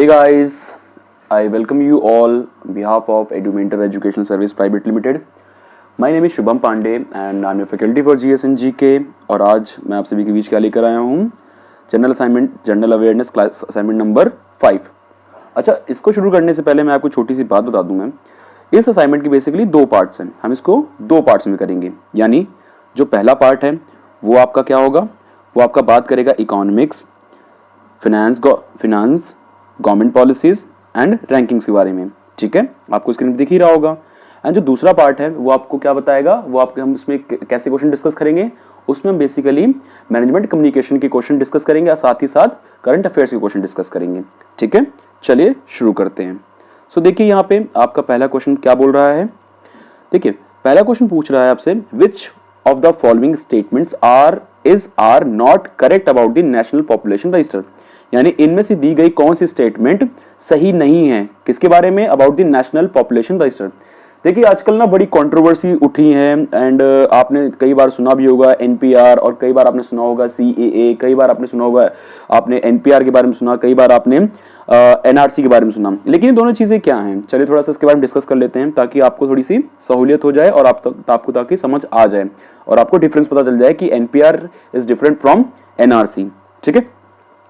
Hey guys, I welcome you all on behalf of Edumentor Educational Service Private Limited. My name is Shubham Pandey and I'm a faculty for GS and GK. और आज मैं आप सभी के बीच क्या लेकर आया हूँ, general awareness class assignment number 5। अच्छा, इसको शुरू करने से पहले मैं आपको छोटी सी बात बता दूँ। मैं इस असाइनमेंट की बेसिकली दो पार्ट्स हैं, हम इसको दो पार्ट्स में करेंगे। यानी जो पहला पार्ट है वो आपका क्या होगा, वो आपका बात करेगा economics, finance, government policies and rankings के बारे में। ठीक है, आपको स्क्रीन पर दिख ही रहा होगा। एंड जो दूसरा पार्ट है वो आपको क्या बताएगा, वो आपके हम उसमें कैसे क्वेश्चन डिस्कस करेंगे, उसमें हम बेसिकली मैनेजमेंट कम्युनिकेशन के क्वेश्चन डिस्कस करेंगे और साथ ही साथ करंट अफेयर्स के क्वेश्चन डिस्कस करेंगे। ठीक है, चलिए शुरू करते हैं। सो देखिए यहाँ पे आपका पहला क्वेश्चन क्या बोल रहा है। देखिए पहला क्वेश्चन पूछ रहा है आपसे, which of the following statements are not correct about the national population register. यानी इनमें से दी गई कौन सी स्टेटमेंट सही नहीं है, किसके बारे में, about the national population register. देखिए आजकल ना बड़ी कंट्रोवर्सी उठी है एंड आपने कई बार सुना भी होगा एनपीआर, और कई बार आपने सुना होगा सीएए, कई बार आपने सुना होगा, आपने एनपीआर के बारे में सुना, कई बार आपने एनआरसी के बारे में सुना। लेकिन ये दोनों चीजें क्या हैं, चलिए थोड़ा सा इसके बारे में डिस्कस कर लेते हैं ताकि आपको थोड़ी सी सहूलियत हो जाए और आपको ताकि समझ आ जाए और आपको डिफरेंस पता चल जाए कि NPR is different from NRC. ठीक है,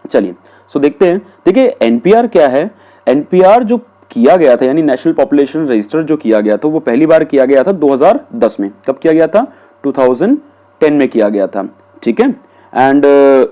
चलिए सो देखते हैं। देखिए एनपीआर क्या है। एनपीआर जो किया गया था यानी नेशनल पॉपुलेशन रजिस्टर जो किया गया था वो पहली बार किया गया था 2010 में। कब किया गया था? 2010 में किया गया था। ठीक है, and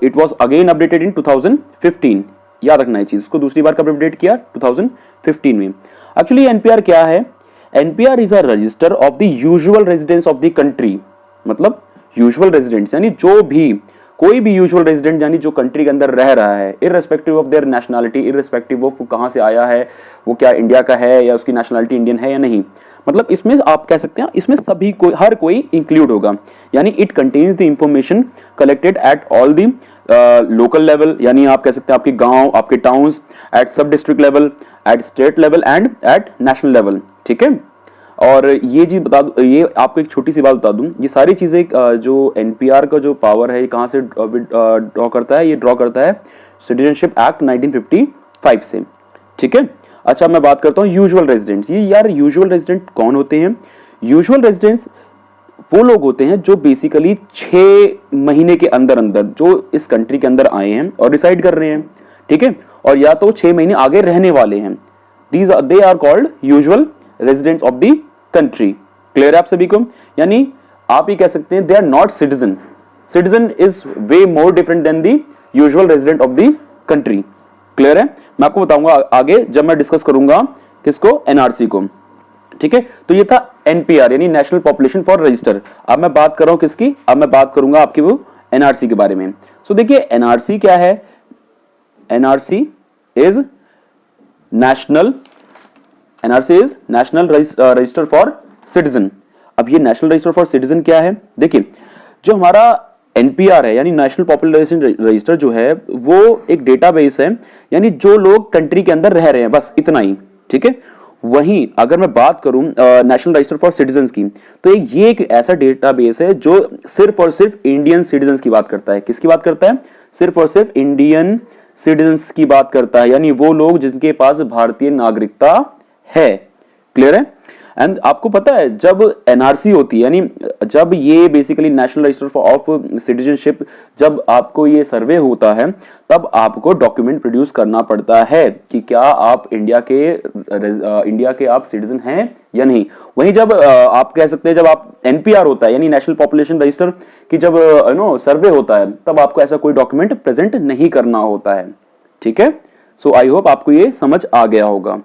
it was again updated in 2015। याद रखना है चीज, इसको दूसरी बार कब अपडेट किया? 2015 में। एक्चुअली एनपीआर क्या है? NPR is a resistor of the usual residence of the country. मतलब यूजुअल रेजिडेंट्स यानी जो भी कोई भी यूजुअल रेजिडेंट यानी जो कंट्री के अंदर रह रहा है, irrespective of their nationality, irrespective of कहां से आया है, वो क्या इंडिया का है या उसकी नेशनैलिटी इंडियन है या नहीं। मतलब इसमें आप कह सकते हैं इसमें सभी कोई, हर कोई इंक्लूड होगा। यानी it contains the information collected at all the local level, यानी आप कह सकते हैं आपके गांव, आपके towns, at sub district level, at state level and at national level. ठीक है, और ये चीज बता दूं, ये आपको एक छोटी सी बात बता दूं, ये सारी चीजें जो एनपीआर का जो पावर है ये कहां से ड्रॉ करता है? ये ड्रॉ करता है सिटीजनशिप एक्ट 1955 से। ठीक है, अच्छा मैं बात करता हूं यूजुअल रेजिडेंट। ये यार यूजुअल रेजिडेंट कौन होते हैं? यूजुअल रेजिडेंट्स वो लोग होते हैं जो बेसिकली 6 महीने के अंदर अंदर जो इस कंट्री के अंदर आए हैं और डिसाइड कर रहे हैं। ठीक है, और या तो 6 महीने आगे रहने वाले हैं। They are called usual residents of the country. Clear है आप सभी को? यानी आप ये कह सकते हैं they are not citizen. Citizen is way more different than the usual resident of the country. Clear है? मैं आपको बताऊंगा आगे जब मैं डिस्कस करूंगा किसको, एनआरसी को। ठीक है, तो ये था एनपीआर यानी नेशनल पॉपुलेशन फॉर रजिस्टर। अब मैं बात कर रहा हूं किसकी? अब मैं बात करूंगा आपकी वो एनआरसी के बारे में। सो देखिए एनआरसी क्या है? NRC is national register for citizen. अब ये नेशनल रजिस्टर फॉर सिटीजन क्या है? देखिए जो हमारा एनपीआर है यानी नेशनल पॉपुलेशन रजिस्टर जो है वो एक डेटाबेस है, यानी जो लोग कंट्री के अंदर रह रहे हैं, बस इतना ही। ठीक है, वहीं अगर मैं बात करूं नेशनल रजिस्टर फॉर सिटीजन की, तो ये एक ऐसा डेटाबेस है जो सिर्फ और सिर्फ इंडियन सिटीजन की बात करता है। किसकी बात करता है? सिर्फ और सिर्फ इंडियन सिटीजन की बात करता है, यानी वो लोग जिनके पास भारतीय नागरिकता है। क्लियर है? एंड आपको पता है जब एनआरसी होती है यानी जब ये basically national register of citizenship, जब आपको ये सर्वे होता है तब आपको डॉक्यूमेंट प्रोड्यूस करना पड़ता है कि क्या आप इंडिया के आप सिटीजन हैं या नहीं। वहीं जब आप कह सकते हैं जब आप एनपीआर होता है यानी नेशनल पॉपुलेशन रजिस्टर की जब सर्वे होता है तब आपको ऐसा कोई डॉक्यूमेंट प्रेजेंट नहीं करना होता है। ठीक है, सो आई होप आपको ये समझ आ गया होगा।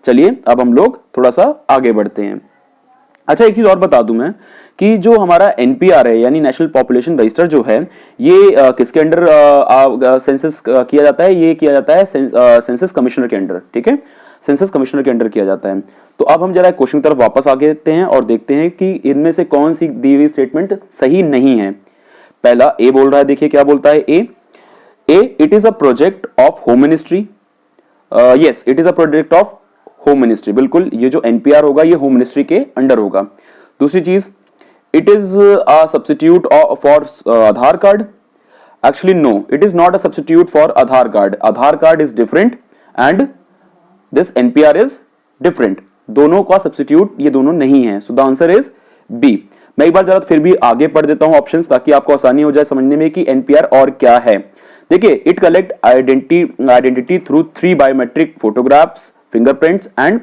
चलिए अब हम लोग थोड़ा सा आगे बढ़ते हैं। अच्छा एक चीज और बता दूं मैं कि जो हमारा एनपीआर है यानी नेशनल पॉपुलेशन रजिस्टर जो है ये किसके अंडर सेंसस किया जाता है? ये किया जाता है सेंसस कमिश्नर के अंडर। ठीक है, सेंसस कमिश्नर के अंडर किया जाता है। तो अब हम जरा क्वेश्चन की तरफ वापस आगे देखते हैं और देखते हैं कि इनमें से कौन सी दी हुई स्टेटमेंट सही नहीं है। पहला ए बोल रहा है, देखिए क्या बोलता है A it is a project of home ministry. Yes, it is a project of home ministry. बिल्कुल, ये जो एनपीआर होगा ये होम मिनिस्ट्री के अंडर होगा। दूसरी चीज, it is a substitute for Aadhaar card. Actually no, it is not a substitute for Aadhaar card. Aadhaar card is different and this NPR is different. दोनों का सब्स्टिट्यूट ये दोनों नहीं है, so the answer is B. मैं एक बार जरा फिर भी आगे पढ़ देता हूं ऑप्शंस, ताकि आपको आसानी हो जाए समझने में कि एनपीआर और क्या है। देखिए, it collect identity through 3 biometric photographs, fingerprints and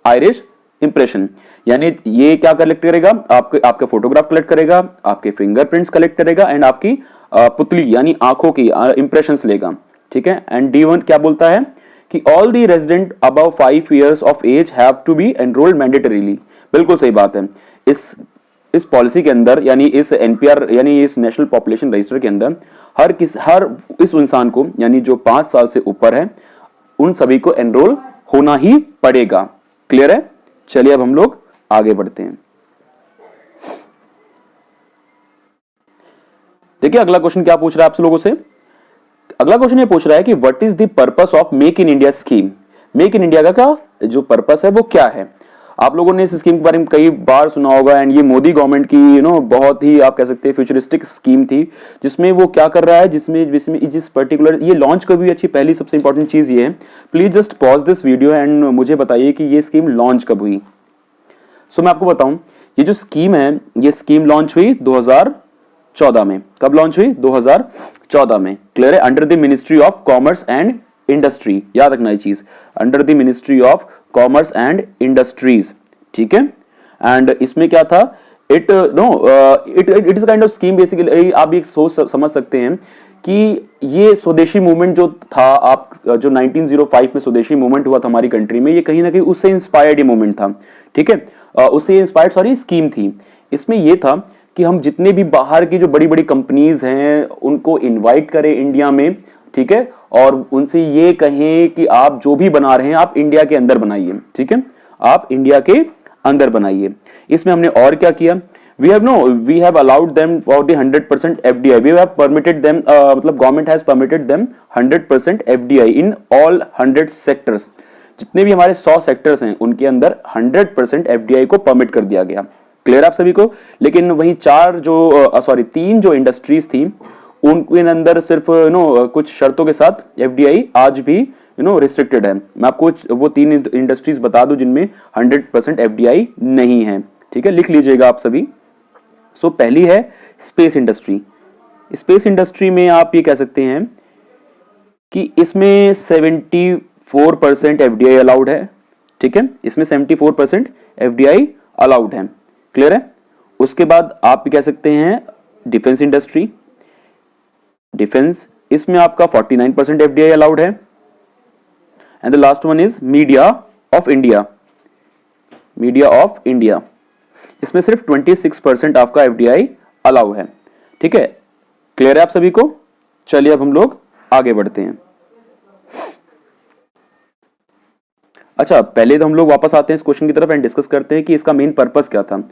Irish impression. यानी ये क्या कलेक्ट करेगा, आपके फोटोग्राफ कलेक्ट करेगा, आपके फिंगरप्रिंट्स कलेक्ट करेगा एंड आपकी पुतली यानी आंखों की इंप्रेशंस लेगा। ठीक है। एंड D1 क्या बोलता है कि all the resident above 5 years of age have to be enrolled mandatorily. बिल्कुल सही बात है। इस पॉलिसी के अंदर, यानी इस एनपीआर यानी इस नेशनल पॉपुलेशन रजिस्टर के अंदर हर इस इंसान को, यानी जो 5 साल से ऊपर है, उन सभी को एनरोल होना ही पड़ेगा। क्लियर है? चलिए अब हम लोग आगे बढ़ते हैं। देखिए अगला क्वेश्चन क्या पूछ रहा है आप लोगों से। अगला क्वेश्चन ये पूछ रहा है कि what is the purpose of make in India scheme. Make in India का जो पर्पस है वो क्या है। आप लोगों ने इस स्कीम के बारे में कई बार सुना होगा, एंड ये मोदी गवर्नमेंट की बहुत ही आप कह सकते हैं फ्यूचरिस्टिक स्कीम थी, जिसमें वो क्या कर रहा है, जिसमें जिस पर्टिकुलर ये लॉन्च कब हुई, अच्छी पहली सबसे इंपॉर्टेंट चीज ये है, please just pause this video and मुझे बताइए कि ये स्कीम लॉन्च कब हुई। सो मैं आपको बताऊं, ये जो स्कीम है, ये स्कीम लॉन्च हुई 2014 में। कब लॉन्च हुई? 2014 में। क्लियर है? Under the ministry of commerce and industry. याद रखना ये चीज, under the ministry of commerce and industries. ठीक है। एंड इसमें क्या था, it is kind of scheme. Basically आप ये सोच समझ सकते हैं कि ये स्वदेशी मूवमेंट जो था, आप जो 1905 में स्वदेशी मूवमेंट हुआ था हमारी कंट्री में, ये कहीं ना कहीं उससे इंस्पायर्ड ये मूवमेंट था। ठीक है। उससे इंस्पायर्ड सॉरी स्कीम थी। इसमें यह था कि हम जितने भी बाहर की जो बड़ी बड़ी कंपनीज हैं उनको इनवाइट करें इंडिया में। ठीक है। और उनसे ये कहें कि आप जो भी बना रहे हैं आप इंडिया के अंदर बनाइए। ठीक है, आप इंडिया के अंदर बनाइए। इसमें हमने और क्या किया, we have allowed them for the 100% FDI. We have permitted them, मतलब government has permitted them 100% FDI in all 100 sectors. जितने भी हमारे 100 सेक्टर्स हैं उनके अंदर 100% FDI को परमिट कर दिया गया। क्लियर आप सभी को? लेकिन वहीं 3 जो इंडस्ट्रीज थी उनके अंदर सिर्फ कुछ शर्तों के साथ FDI आज भी रिस्ट्रिक्टेड है। मैं आपको वो 3 इंडस्ट्रीज बता दूं जिनमें 100% FDI नहीं है। ठीक है, लिख लीजिएगा आप सभी। सो पहली है स्पेस इंडस्ट्री। स्पेस इंडस्ट्री में आप ये कह सकते हैं कि इसमें 74% FDI अलाउड है। ठीक है, इसमें 74% FDI अलाउड है। क्लियर है? उसके बाद आप कह सकते हैं डिफेंस इंडस्ट्री। डिफेंस, इसमें आपका 49% FDI अलाउड है। And the last one is media of India. Media of India, इसमें सिर्फ 26% आपका FDI अलाउ है। ठीक है, क्लियर है आप सभी को? चलिए अब हम लोग आगे बढ़ते हैं। अच्छा, पहले तो हम लोग वापस आते हैं इस क्वेश्चन की तरफ एंड डिस्कस करते हैं कि इसका मेन पर्पस क्या था।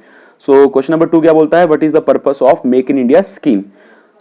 सो क्वेश्चन नंबर 2 क्या बोलता है, what is the purpose of make in India scheme.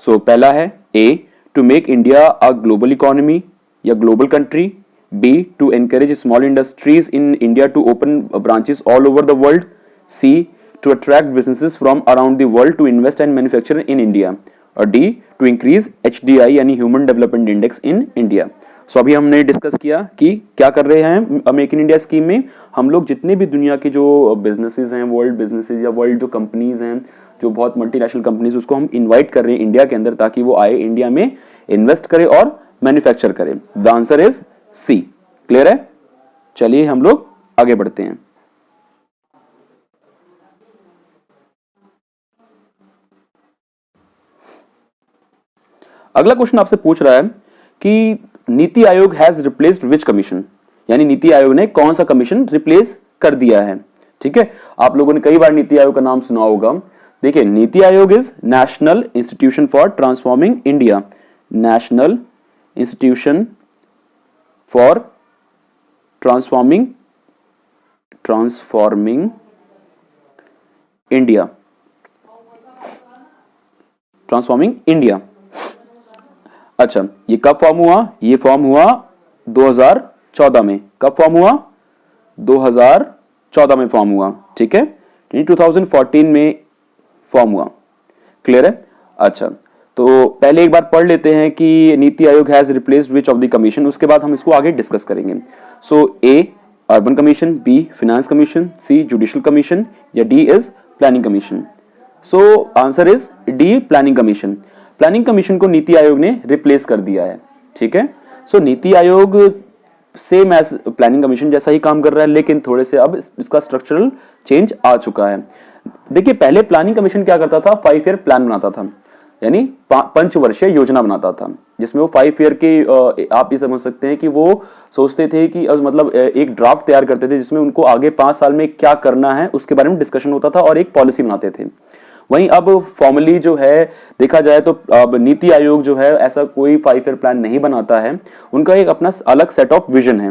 So पहला है A, to make India a global economy या global country. B, to encourage small industries in India to open branches all over the world. C, to attract businesses from around the world to invest and manufacture in India. और D, to increase HDI यानी Human Development Index in India. सो अभी हमने discuss किया कि क्या कर रहे हैं मेक इन इंडिया स्कीम में। हम लोग जितने भी दुनिया के जो बिजनेसेस हैं, वर्ल्ड बिजनेसेस या वर्ल्ड जो कंपनीज हैं, जो बहुत मल्टीनेशनल कंपनीज, उसको हम इन्वाइट कर रहे हैं इंडिया के अंदर ताकि वो आए इंडिया में इन्वेस्ट करे और मैन्युफैक्चर करे। The answer is C. Clear है? चलिए हम लोग आगे बढ़ते हैं। अगला क्वेश्चन आपसे पूछ रहा है कि Niti Aayog has replaced which commission, यानी नीति आयोग ने कौन सा कमीशन रिप्लेस कर दिया है। ठीक है, आप लोगों ने कई बार नीति आयोग का नाम सुना होगा। देखिए, NITI Aayog is national institution for transforming India. National institution for transforming India. Transforming India. अच्छा, ये कब फॉर्म हुआ? ये फॉर्म हुआ 2014 में। कब फॉर्म हुआ? 2014 में फॉर्म हुआ। ठीक है, 2014 में फॉर्म हुआ। क्लियर है? अच्छा, तो पहले एक बार पढ़ लेते हैं कि Niti Aayog has replaced which of the commission, उसके बाद हम इसको आगे डिस्कस करेंगे। So A urban commission, B finance commission, C judicial commission, या D is planning commission. So answer is D planning commission. Planning commission को नीति आयोग ने रिप्लेस कर दिया है, ठीक है। सो NITI Aayog same as planning commission जैसा ही काम कर रहा है, लेकिन थोड़े से अब इसका स्ट्रक्चरल चेंज आ चुका है। देखिए पहले प्लानिंग कमीशन क्या करता था, 5 ईयर प्लान बनाता था, यानी पंचवर्षीय योजना बनाता था, जिसमें वो 5 ईयर के आप ये समझ सकते हैं कि वो सोचते थे कि मतलब एक ड्राफ्ट तैयार करते थे जिसमें उनको आगे 5 साल में क्या करना है उसके बारे में डिस्कशन होता था और एक पॉलिसी बनाते थे। वहीं अब फॉर्मली जो है देखा जाए तो अब नीति आयोग जो है ऐसा कोई 5 ईयर प्लान नहीं बनाता है, उनका एक अपना अलग सेट ऑफ विजन है।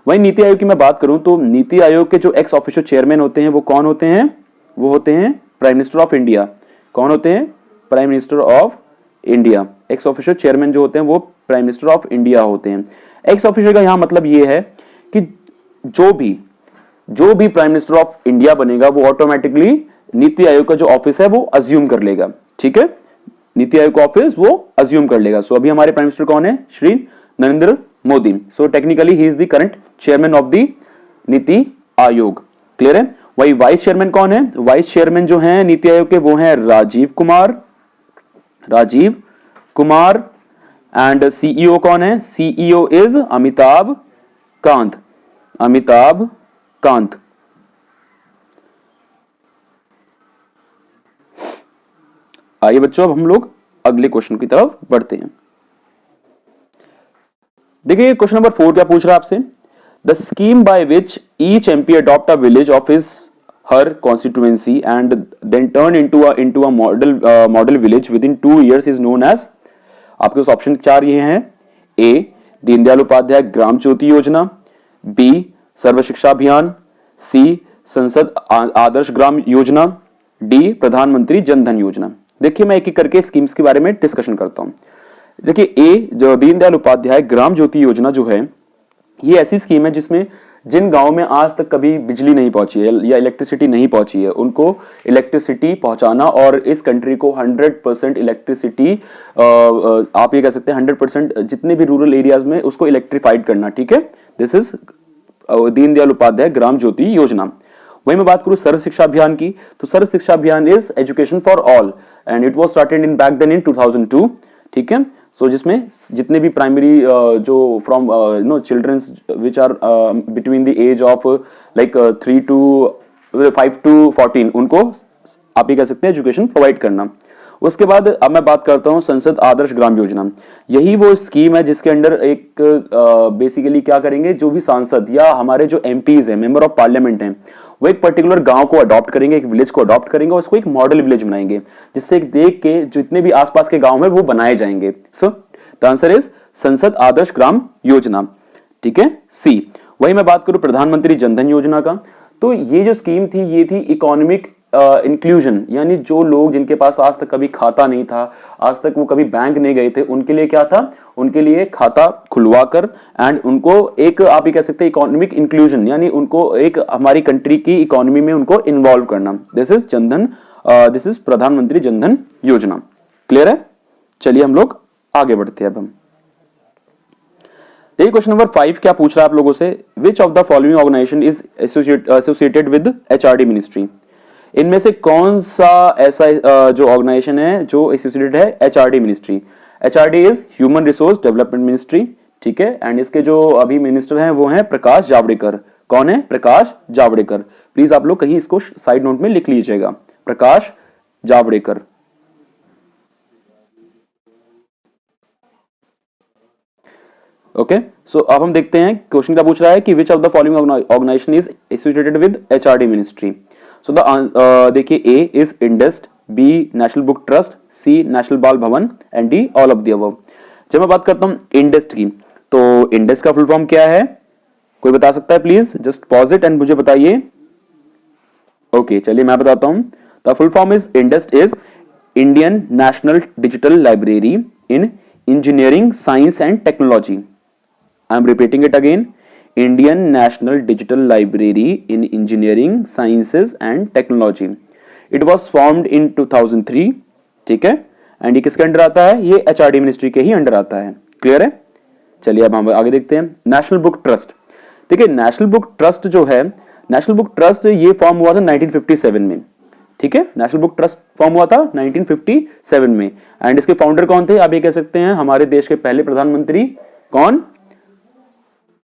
वहीं नीति आयोग की मैं बात करूं तो नीति आयोग के जो एक्स ऑफिशियो चेयरमैन होते हैं वो कौन होते हैं, वो होते हैं प्राइम मिनिस्टर ऑफ इंडिया। कौन होते हैं, prime minister of India. Ex officio chairman जो होते हैं वो प्राइम मिनिस्टर ऑफ इंडिया होते हैं। एक्स ऑफिशियो का यहां मतलब ये है कि जो भी प्राइम मिनिस्टर ऑफ इंडिया बनेगा वो ऑटोमेटिकली नीति आयोग का जो ऑफिस है वो अज्यूम कर लेगा, ठीक है। नीति आयोग का ऑफिस वो अज्यूम कर लेगा। सो अभी हमारे प्राइम मिनिस्टर कौन है, Shri Narendra Modi. So technically he is the current chairman of the NITI Aayog. Clear है। वही वाइस चेयरमैन कौन है, वाइस चेयरमैन जो है नीति आयोग के वो हैं राजीव कुमार। एंड सीईओ कौन है, सीईओ इज अमिताभ कांत। आइए बच्चों अब हम लोग अगले क्वेश्चन की तरफ बढ़ते हैं। देखिए क्वेश्चन नंबर 4 क्या पूछ रहा है आपसे, the scheme by which each MP adopt a village of his her constituency and then turn into a model village within 2 years is known as. आपके पास ऑप्शन 4 ये हैं, ए दीनदयाल उपाध्याय ग्राम ज्योति योजना, बी सर्व शिक्षा अभियान, सी संसद आदर्श ग्राम योजना, डी प्रधानमंत्री जन धन योजना। देखिए मैं एक एक करके स्कीम्स के बारे में डिस्कशन करता हूं। देखिए ए जो दीनदयाल उपाध्याय ग्राम ज्योति योजना जो है, ये ऐसी स्कीम है जिसमें जिन गांवों में आज तक कभी बिजली नहीं पहुंची है या इलेक्ट्रिसिटी नहीं पहुंची है, उनको इलेक्ट्रिसिटी पहुंचाना और इस कंट्री को 100% इलेक्ट्रिसिटी, आप ये कह सकते हैं 100% जितने भी रूरल एरियाज में उसको इलेक्ट्रीफाइड करना, ठीक है। दिस इज दीनदयाल उपाध्याय ग्राम ज्योति योजना। वहीं मैं बात करूं सर्व शिक्षा अभियान की, तो Sarva Shiksha Abhiyan is education for all and it was started in back then in 2002, ठीक है। सो जिसमें जितने भी प्राइमरी जो from childrens which are between the age of like 5 to 14 उनको आप ये कह सकते हैं एजुकेशन प्रोवाइड करना। उसके बाद अब मैं बात करता हूं संसद आदर्श ग्राम योजना। यही वो स्कीम है जिसके अंडर एक बेसिकली क्या करेंगे, जो भी सांसद या हमारे जो एमपीज हैं, मेंबर ऑफ पार्लियामेंट हैं, वो एक पर्टिकुलर गांव को अडॉप्ट करेंगे, एक विलेज को अडॉप्ट करेंगे और उसको एक मॉडल विलेज बनाएंगे, जिससे देख के जितने भी आसपास के गांव में वो बनाए जाएंगे। सो द आंसर इज संसद आदर्श ग्राम योजना, ठीक है, सी। वही मैं बात करूं प्रधानमंत्री जनधन योजना का, तो ये जो स्कीम थी ये थी इकोनॉमिक इंक्लूजन, यानी जो लोग जिनके पास आज तक कभी खाता नहीं था, आज तक वो कभी बैंक नहीं गए थे, उनके लिए क्या था, उनके लिए खाता खुलवाकर एंड उनको एक आप ये कह सकते हैं इकोनॉमिक इंक्लूजन, यानी उनको एक हमारी कंट्री की इकोनॉमी में उनको इन्वॉल्व करना। This is Jan Dhan, this is प्रधानमंत्री जनधन योजना। क्लियर है। चलिए हम लोग आगे बढ़ते हैं। अब हम देखिए क्वेश्चन नंबर 5 क्या पूछ रहा है आप लोगों से, which of the following organisation is associated with HRD ministry. इनमें से कौन सा ऐसा जो ऑर्गेनाइजेशन है जो एसोसिएटेड है HRD ministry. HRD is human resource development ministry, ठीक है। एंड इसके जो अभी मिनिस्टर हैं वो हैं प्रकाश जावड़ेकर। कौन है, प्रकाश जावड़ेकर। प्लीज आप लोग कहीं इसको साइड नोट में लिख लीजिएगा, प्रकाश जावड़ेकर। ओके सो अब हम देखते हैं क्वेश्चन क्या पूछ रहा है कि which of the following organisation is associated with HRD ministry. So the देखिए A is INDEST, B national book trust, C national Bal Bhavan and D all of the above. जब मैं बात करता हूं इंडस्ट की, तो इंडस्ट का फुल फॉर्म क्या है, कोई बता सकता है please, just pause it and मुझे बताइए। ओके चलिए मैं बताता हूं। The full form is INDEST is Indian national digital library in engineering science and technology. I am repeating it again, Indian National Digital Library in Engineering Sciences and Technology. It was formed in 2003, ठीक है, and ये किसके under आता है, ये HRD ministry के ही under आता है। क्लियर है? चलिए अब हम आगे देखते हैं। नेशनल बुक ट्रस्ट, देखिए नेशनल बुक ट्रस्ट जो है, नेशनल बुक ट्रस्ट ये फॉर्म हुआ था 1957 में। ठीक है, नेशनल बुक ट्रस्ट फॉर्म हुआ था 1957 में। एंड इसके फाउंडर कौन थे, आप ये कह सकते हैं हमारे देश के पहले प्रधानमंत्री कौन,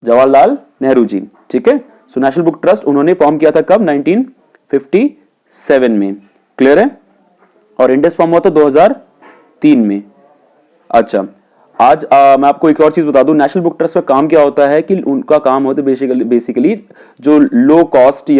जवाहरलाल नेहरू जी। ठीक है, सो नेशनल बुक ट्रस्ट उन्होंने फॉर्म किया था कब, 1957 में। क्लियर है? और इंडेक्स फॉर्म हुआ था 2003 में। अच्छा, आज मैं आपको एक और चीज बता दूं, नेशनल बुक ट्रस्ट का काम क्या होता है कि उनका काम होता है बेसिकली जो लो कॉस्ट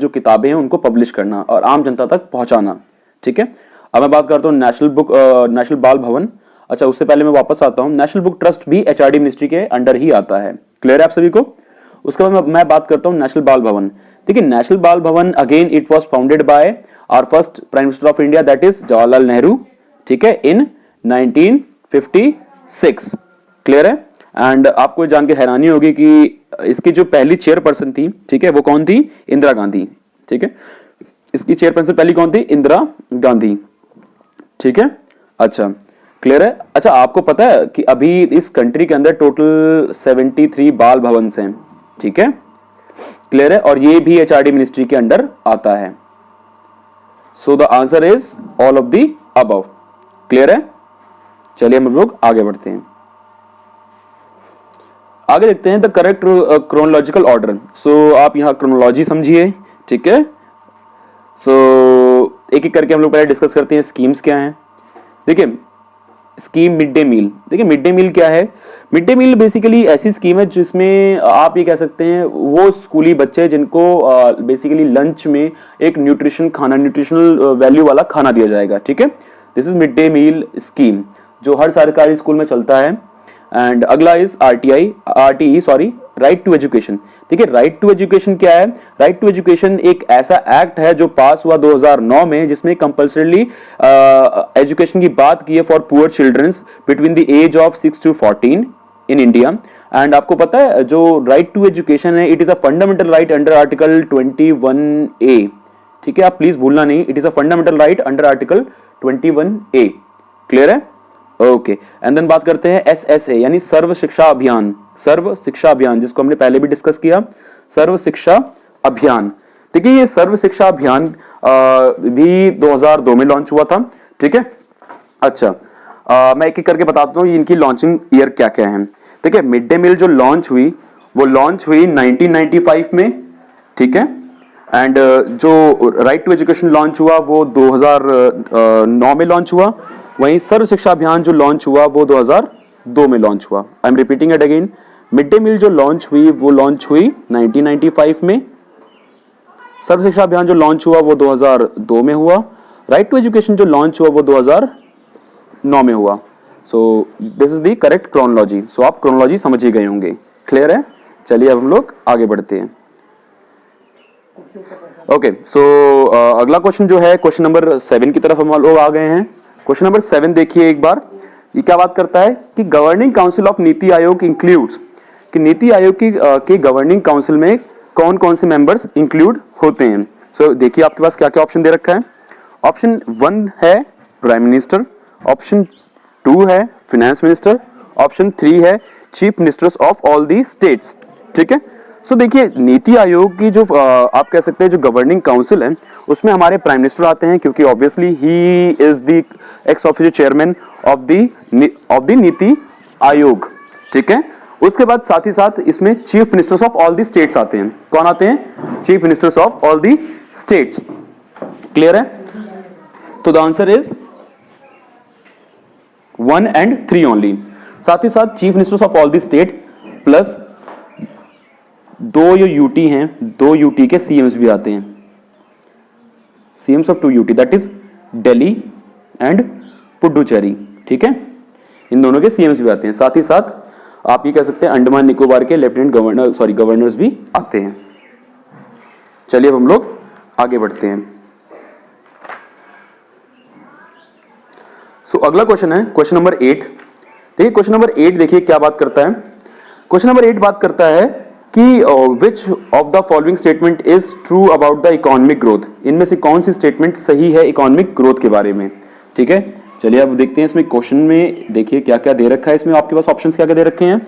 जो किताबें हैं उनको पब्लिश करना और आम जनता तक पहुंचाना। ठीक है, अब मैं बात करता हूँ नेशनल बाल भवन। अच्छा, उससे पहले मैं वापस आता हूँ, नेशनल बुक ट्रस्ट भी एचआरडी मिनिस्ट्री के अंडर ही आता है। क्लियर है आप सभी को? उसके बाद मैं बात करता हूँ नेशनल बाल भवन। देखिए national Bal Bhavan again it was founded by our first prime minister of India, that is Jawaharlal Nehru. ठीक है, इन 1956। क्लियर है? एंड आपको जान के हैरानी होगी कि इसकी जो पहली चेयरपर्सन थी, ठीक है, वो कौन थी, इंदिरा गांधी। ठीक है, इसकी चेयरपर्सन पहली कौन थी, इंदिरा गांधी। ठीक है, अच्छा क्लियर है? अच्छा, आपको पता है कि अभी इस कंट्री के अंदर टोटल 73 बाल भवन हैं। ठीक है, क्लियर है? और ये भी एचआरडी मिनिस्ट्री के अंडर आता है। So the answer is all of the above. Clear है? चलिए हम लोग आगे बढ़ते हैं, आगे देखते हैं द करेक्ट क्रोनोलॉजिकल ऑर्डर। सो आप यहां क्रोनोलॉजी समझिए। ठीक है, सो एक एक करके हम लोग पहले डिस्कस करते हैं स्कीम्स क्या हैं। देखिए स्कीम मिड डे मील। देखिए मिड डे मील क्या है, मिड डे मील बेसिकली ऐसी स्कीम है जिसमें आप ये कह सकते हैं वो स्कूली बच्चे जिनको बेसिकली लंच में एक न्यूट्रिशनल वैल्यू वाला खाना दिया जाएगा। ठीक है, this is mid day meal scheme जो हर सरकारी स्कूल में चलता है। एंड अगला is RTE sorry, right to education. ठीक है, राइट टू एजुकेशन क्या है, राइट टू एजुकेशन एक ऐसा एक्ट है जो पास हुआ 2009 में जिसमें कंपल्सरीली एजुकेशन की बात की है for poor childrens between the age of 6 to 14 in India. And आपको पता है जो राइट टू एजुकेशन है, it is a fundamental right under article 21A। ठीक है, आप प्लीज भूलना नहीं, it is a fundamental right under article 21A। Clear है? ओके, एंड देन बात करते हैं SSA यानी सर्व शिक्षा अभियान। सर्व शिक्षा अभियान जिसको हमने पहले भी डिस्कस किया, सर्व शिक्षा अभियान। देखिए ये सर्व शिक्षा अभियान भी 2002 में लॉन्च हुआ था। ठीक है, अच्छा मैं एक एक करके बताता हूँ इनकी लॉन्चिंग ईयर क्या क्या है। देखिए मिड डे मील जो लॉन्च हुई वो लॉन्च हुई 1995 में। ठीक है, एंड जो राइट टू एजुकेशन लॉन्च हुआ वो 2009 में लॉन्च हुआ। वहीं सर्व शिक्षा अभियान जो लॉन्च हुआ वो 2002 में लॉन्च हुआ। I am repeating it again, mid day meal जो लॉन्च हुई वो लॉन्च हुई 1995 में। सर्व शिक्षा अभियान जो लॉन्च हुआ वो 2002 में हुआ। राइट टू एजुकेशन जो लॉन्च हुआ वो 2009 में हुआ। So this is the correct chronology. So आप क्रोनोलॉजी समझ ही गए होंगे। क्लियर है? चलिए अब हम लोग आगे बढ़ते हैं। ओके, सो अगला क्वेश्चन जो है क्वेश्चन नंबर 7 की तरफ हम लोग आ गए हैं। क्वेश्चन नंबर 7 देखिए एक बार, ये क्या बात करता है कि governing council of NITI Aayog includes, कि नीति आयोग की गवर्निंग काउंसिल में कौन कौन से मेंबर्स इंक्लूड होते हैं। सो देखिए आपके पास क्या क्या ऑप्शन दे रखा है। ऑप्शन 1 है प्राइम मिनिस्टर, ऑप्शन 2 है फाइनेंस मिनिस्टर, ऑप्शन 3 है chief ministers of all the states. ठीक है, सो देखिए नीति आयोग की जो आप कह सकते हैं जो गवर्निंग काउंसिल है उसमें हमारे प्राइम मिनिस्टर आते हैं क्योंकि obviously he is the x official chairman of the NITI Aayog. ठीक है, उसके बाद साथ ही साथ इसमें chief ministers of all the states आते हैं। कौन आते हैं? Chief ministers of all the states. Clear है? तो the answer is 1 and 3 only. साथ ही साथ chief ministers of all the state plus 2 जो यूटी हैं, 2 यूटी के सीएम्स भी आते हैं। CM's of 2 UT that is Delhi and Puducherry. ठीक है, इन दोनों के सीएम्स भी आते हैं। साथ ही साथ आप ये कह सकते हैं अंडमान निकोबार के लेफ्टिनेंट गवर्नर्स भी आते हैं। चलिए अब हम लोग आगे बढ़ते हैं। सो अगला क्वेश्चन है क्वेश्चन नंबर 8। देखिए क्वेश्चन नंबर 8 देखिए क्या बात करता है। क्वेश्चन नंबर 8 बात करता है कि which of the following statement is true about the economic growth. इनमें से कौन सी स्टेटमेंट सही है इकोनॉमिक ग्रोथ के बारे में। ठीक है, चलिए अब देखते हैं इसमें क्वेश्चन में, देखिए क्या क्या दे रखा है इसमें, आपके पास ऑप्शंस क्या क्या दे रखे हैं।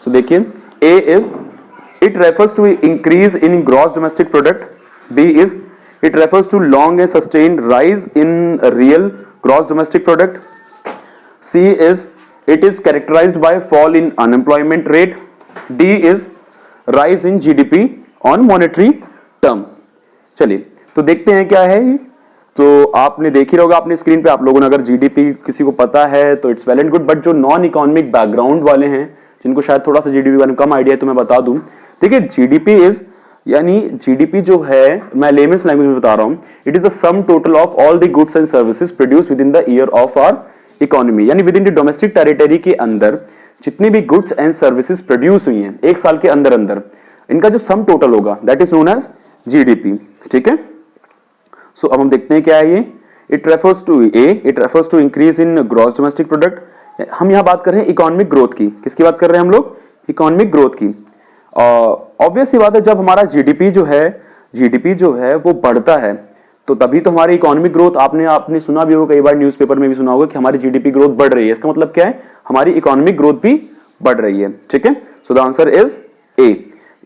सो देखिए, A is it refers to increase in gross domestic product, B is it refers to long and sustained rise in real gross domestic product, C is it is characterised by fall in unemployment rate, D is rise in GDP on monetary term. चलिए तो देखते हैं क्या है। तो आपने देख ही होगा अपनी स्क्रीन पे, आप लोगों ने अगर जीडीपी किसी को पता है तो it's well and good, but जो नॉन इकोनॉमिक बैकग्राउंड वाले हैं जिनको शायद थोड़ा सा जीडीपी बारे में कम आइडिया है तो मैं बता दूं। ठीक है, जीडीपी इज, यानी जीडीपी जो है, मैं लेमेंस लैंग्वेज में बता रहा हूं, it is the sum total of all the goods and services produce with in the year of our economy, यानी with in the domestic territory के अंदर जितनी भी गुड्स एंड सर्विसेज प्रोड्यूस हुई हैं एक साल के अंदर अंदर, इनका जो सम टोटल होगा that is known as GDP. ठीक है, सो अब हम देखते हैं क्या है ये। It refers to increase in gross domestic product. हम यहाँ बात कर रहे हैं इकोनॉमिक ग्रोथ की, किसकी बात कर रहे हैं हम लोग, इकोनॉमिक ग्रोथ की। ऑब्वियस सी बात है, जब हमारा जीडीपी जो है वो बढ़ता है तो तभी तो हमारी इकोनॉमिक ग्रोथ, आपने सुना भी होगा, कई बार न्यूज़पेपर में भी सुना होगा कि हमारी जीडीपी ग्रोथ बढ़ रही है, इसका मतलब क्या है, हमारी इकोनॉमिक ग्रोथ भी बढ़ रही है। ठीक है, so the answer is A,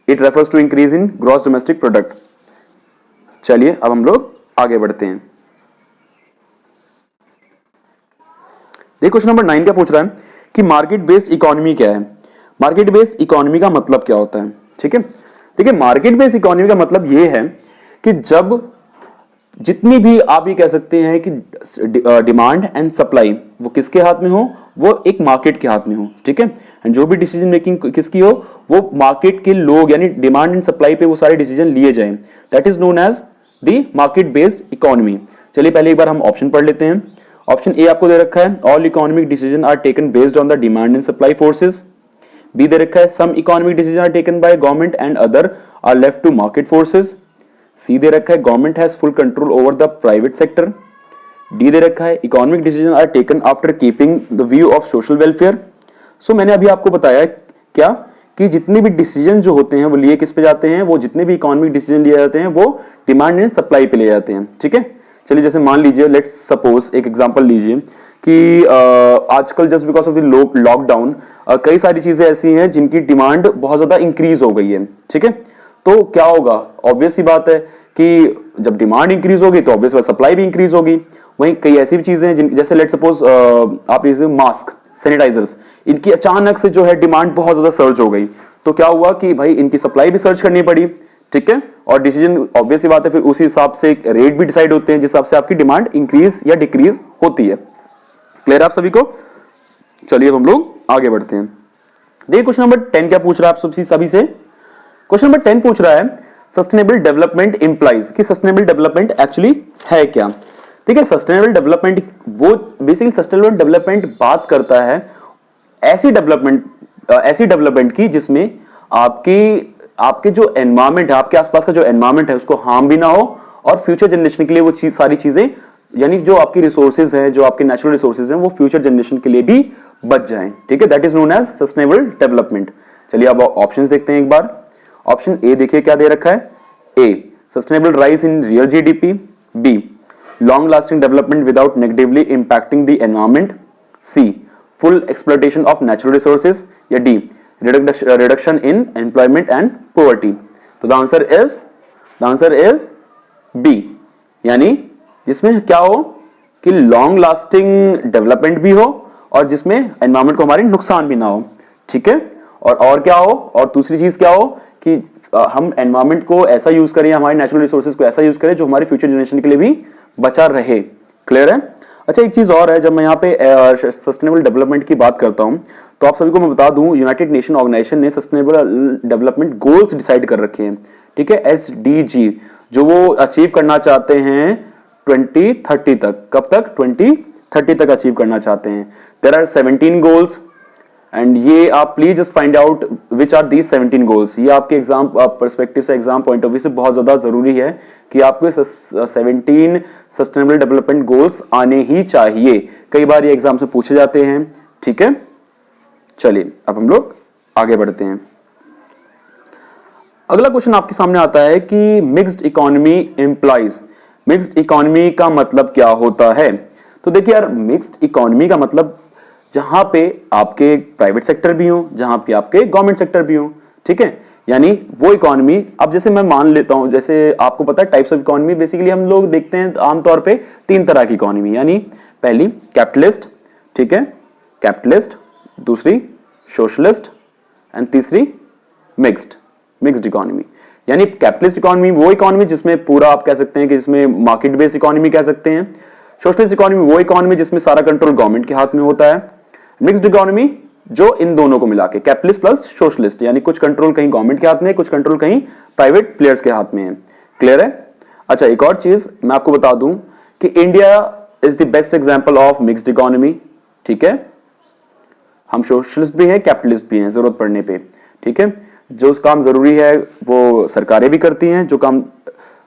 it refers to increase in gross domestic product. चलिए अब हम लोग आगे बढ़ते हैं। देखो क्वेश्चन नंबर 9 क्या पूछ रहा है कि मार्केट बेस्ड इकोनॉमी क्या है। मार्केट बेस्ड इकोनॉमी का मतलब क्या होता है। ठीक है, देखिए मार्केट बेस्ड इकोनॉमी का मतलब यह है कि जब जितनी भी आप ये कह सकते हैं कि डिमांड एंड सप्लाई वो किसके हाथ में हो, वो एक मार्केट के हाथ में हो। ठीक है, एंड जो भी डिसीजन मेकिंग किसकी हो, वो मार्केट के लोग, यानी डिमांड एंड सप्लाई पे वो सारे डिसीजन लिए जाएं, that is known as the market based economy. चलिए पहले एक बार हम ऑप्शन पढ़ लेते हैं। ऑप्शन ए आपको दे रखा है, all economic decision are taken based on the demand and supply forces. B दे रखा है, some economic decision are taken by government and other are left to market forces. C दे रखा है, government has full control over the private sector. D दे रखा है, economic decision are taken after keeping the view of social welfare. So मैंने अभी आपको बताया क्या कि जितने भी डिसीजन जो होते हैं वो लिए किस पे जाते हैं, वो जितने भी इकोनॉमिक डिसीजन लिए जाते हैं वो डिमांड एंड सप्लाई पे ले जाते हैं। ठीक है, चलिए जैसे मान लीजिए, लेट्स सपोज एक एग्जांपल लीजिए कि आजकल just because of the lockdown कई सारी चीजें ऐसी हैं जिनकी डिमांड बहुत ज्यादा इंक्रीज हो गई है। ठीक है, तो क्या होगा, ऑब्वियस सी बात है कि जब डिमांड इंक्रीज होगी तो ऑब्वियस सप्लाई भी इंक्रीज होगी। वहीं कई ऐसी भी चीजें हैं जैसे लेट्स सपोज आप जैसे मास्क, सैनिटाइजर्स, इनकी अचानक से जो है डिमांड बहुत ज्यादा सर्ज हो गई, तो क्या हुआ कि भाई इनकी सप्लाई भी सर्च करनी पड़ी। ठीक है, और डिसीजन ऑब्वियस सी बात है, फिर उसी हिसाब से रेट भी डिसाइड होते हैं जिस हिसाब से आपकी डिमांड इंक्रीज या डिक्रीज होती है। क्लियर आप सभी को। चलिए अब हम लोग आगे बढ़ते हैं। देखिए क्वेश्चन नंबर 10 क्या पूछ रहा है आप सभी से। क्वेश्चन नंबर 10 पूछ रहा है, सस्टेनेबल डेवलपमेंट इंप्लाइज, कि सस्टेनेबल डेवलपमेंट एक्चुअली है क्या। ठीक है, सस्टेनेबल डेवलपमेंट, वो बेसिकली सस्टेनेबल डेवलपमेंट बात करता है ऐसी डेवलपमेंट की जिसमें आपके जो एनवायरमेंट है, आपके आसपास का जो एनवायरमेंट है उसको हार्म भी ना हो, और फ्यूचर जनरेशन के लिए वो सारी चीजें, यानी जो आपकी रिसोर्सेज हैं, जो आपके नेचुरल रिसोर्सेज हैं, वो फ्यूचर जनरेशन के लिए भी बच जाएं। ठीक है, that is known as sustainable development. चलिए अब ऑप्शंस देखते हैं एक बार। ऑप्शन ए देखिए क्या दे रखा है, A sustainable rise in real GDP, B long lasting development without negatively impacting the environment, C full exploitation of natural resources, या D reduction in employment and poverty. तो द आंसर इज बी, यानी जिसमें क्या हो कि long lasting development भी हो और जिसमें एनवायरमेंट को हमारे नुकसान भी ना हो। ठीक है, और क्या हो, और दूसरी चीज क्या हो कि हम एनवायरमेंट को ऐसा यूज करें, हमारे नेचुरल रिसोर्सेज को ऐसा यूज करें जो हमारे फ्यूचर जनरेशन के लिए भी बचा रहे। क्लियर है। अच्छा एक चीज और है, जब मैं यहाँ पे सस्टेनेबल डेवलपमेंट की बात करता हूँ तो आप सभी को मैं बता दूं, यूनाइटेड नेशन ऑर्गेनाइजेशन ने सस्टेनेबल डेवलपमेंट गोल्स डिसाइड कर रखे हैं। ठीक है, SDG, जो वो अचीव करना चाहते हैं 2030 तक। कब तक, 2030 तक अचीव करना चाहते हैं। देयर आर 17 गोल्स, एंड ये आप please just find out which are these 17 goals. ये आपके एग्जाम पर्सपेक्टिव से, एग्जाम पॉइंट ऑफ व्यू से बहुत ज्यादा जरूरी है कि आपको 17 सस्टेनेबल डेवलपमेंट गोल्स आने ही चाहिए। कई बार ये एग्जाम से पूछे जाते हैं। ठीक है, चलिए अब हम लोग आगे बढ़ते हैं। अगला क्वेश्चन आपके सामने आता है कि mixed economy implies, mixed economy का मतलब क्या होता है। तो देखिए यार, मिक्स्ड इकोनॉमी का मतलब जहां पे आपके प्राइवेट सेक्टर भी हो, जहां पे आपके गवर्नमेंट सेक्टर भी हो, ठीक है। यानी वो इकोनॉमी, अब जैसे मैं मान लेता हूं, जैसे आपको पता है टाइप्स ऑफ इकोनॉमी बेसिकली हम लोग देखते हैं आमतौर पे 3 तरह की इकोनॉमी, यानी पहली कैपिटलिस्ट, ठीक है, कैपिटलिस्ट, दूसरी सोशलिस्ट एंड तीसरी मिक्स्ड इकोनॉमी। यानी कैपिटलिस्ट इकोनॉमी वो इकोनॉमी जिसमें पूरा आप कह सकते हैं कि जिसमें मार्केट बेस्ड इकोनॉमी कह सकते हैं। सोशलिस्ट इकोनॉमी वो इकोनॉमी जिसमें सारा कंट्रोल गवर्नमेंट के हाथ में होता है। मिक्स्ड इकोनॉमी जो इन दोनों को मिला के कैपिटलिस्ट प्लस सोशलिस्ट, यानी कुछ कंट्रोल कहीं गवर्नमेंट के हाथ में, कुछ कंट्रोल कहीं प्राइवेट प्लेयर्स के हाथ में है। क्लियर है? अच्छा, एक और चीज मैं आपको बता दूं कि India is the best example of mixed economy, ठीक है। हम सोशलिस्ट भी हैं, कैपिटलिस्ट भी हैं जरूरत पड़ने पे, ठीक है। जो काम जरूरी है वो सरकारें भी करती हैं, जो काम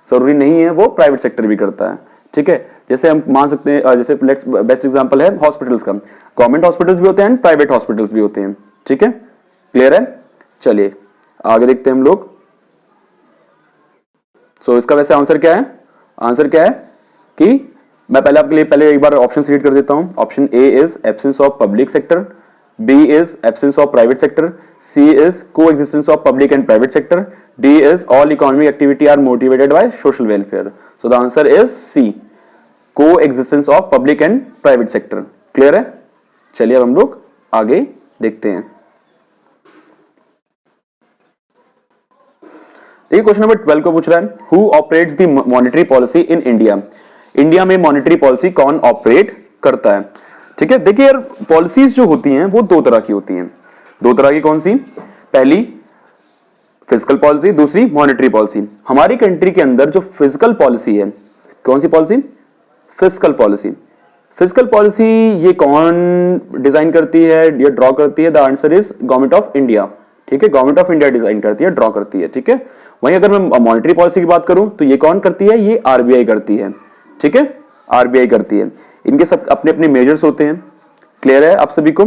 जरूरी नहीं है वो प्राइवेट सेक्टर भी करता है, ठीक है। जैसे हम मान सकते हैं, जैसे बेस्ट एग्जांपल है हॉस्पिटल्स का, गवर्नमेंट हॉस्पिटल्स भी होते हैं, प्राइवेट हॉस्पिटल्स भी होते हैं, ठीक है। क्लियर है? चलिए आगे देखते हैं हम लोग। इसका वैसे आंसर क्या है? आंसर क्या है कि मैं पहले आपके लिए पहले एक बार ऑप्शन रीड कर देता हूं। Option A is absence of public sector, B is absence of private sector, C is coexistence of public and private sector, D is all economic activity are motivated by social welfare. So the answer is C, coexistence of public and private sector. Clear है? चलिए अब हम लोग आगे देखते हैं। देखिए question number 12 को पूछ रहा है, who operates the monetary policy in India. India में मॉनेटरी पॉलिसी कौन ऑपरेट करता है? ठीक है, देखिए यार, पॉलिसीज जो होती हैं वो 2 तरह की होती हैं। 2 तरह की कौन सी? पहली फिजिकल पॉलिसी, दूसरी मॉनेटरी पॉलिसी। हमारी कंट्री के अंदर जो फिजिकल पॉलिसी है, कौन सी policy? Physical policy. Physical policy ये कौन डिजाइन करती है या ड्रॉ करती है? The answer is government of India, ठीक है। गवर्नमेंट ऑफ इंडिया डिजाइन करती है, ड्रॉ करती है, ठीक है। वहीं अगर मैं मॉनेटरी पॉलिसी की बात करूं तो ये कौन करती है? ये आरबीआई करती है, ठीक है, आरबीआई करती है। इनके सब अपने अपने मेजर्स होते हैं। क्लियर है आप सभी को?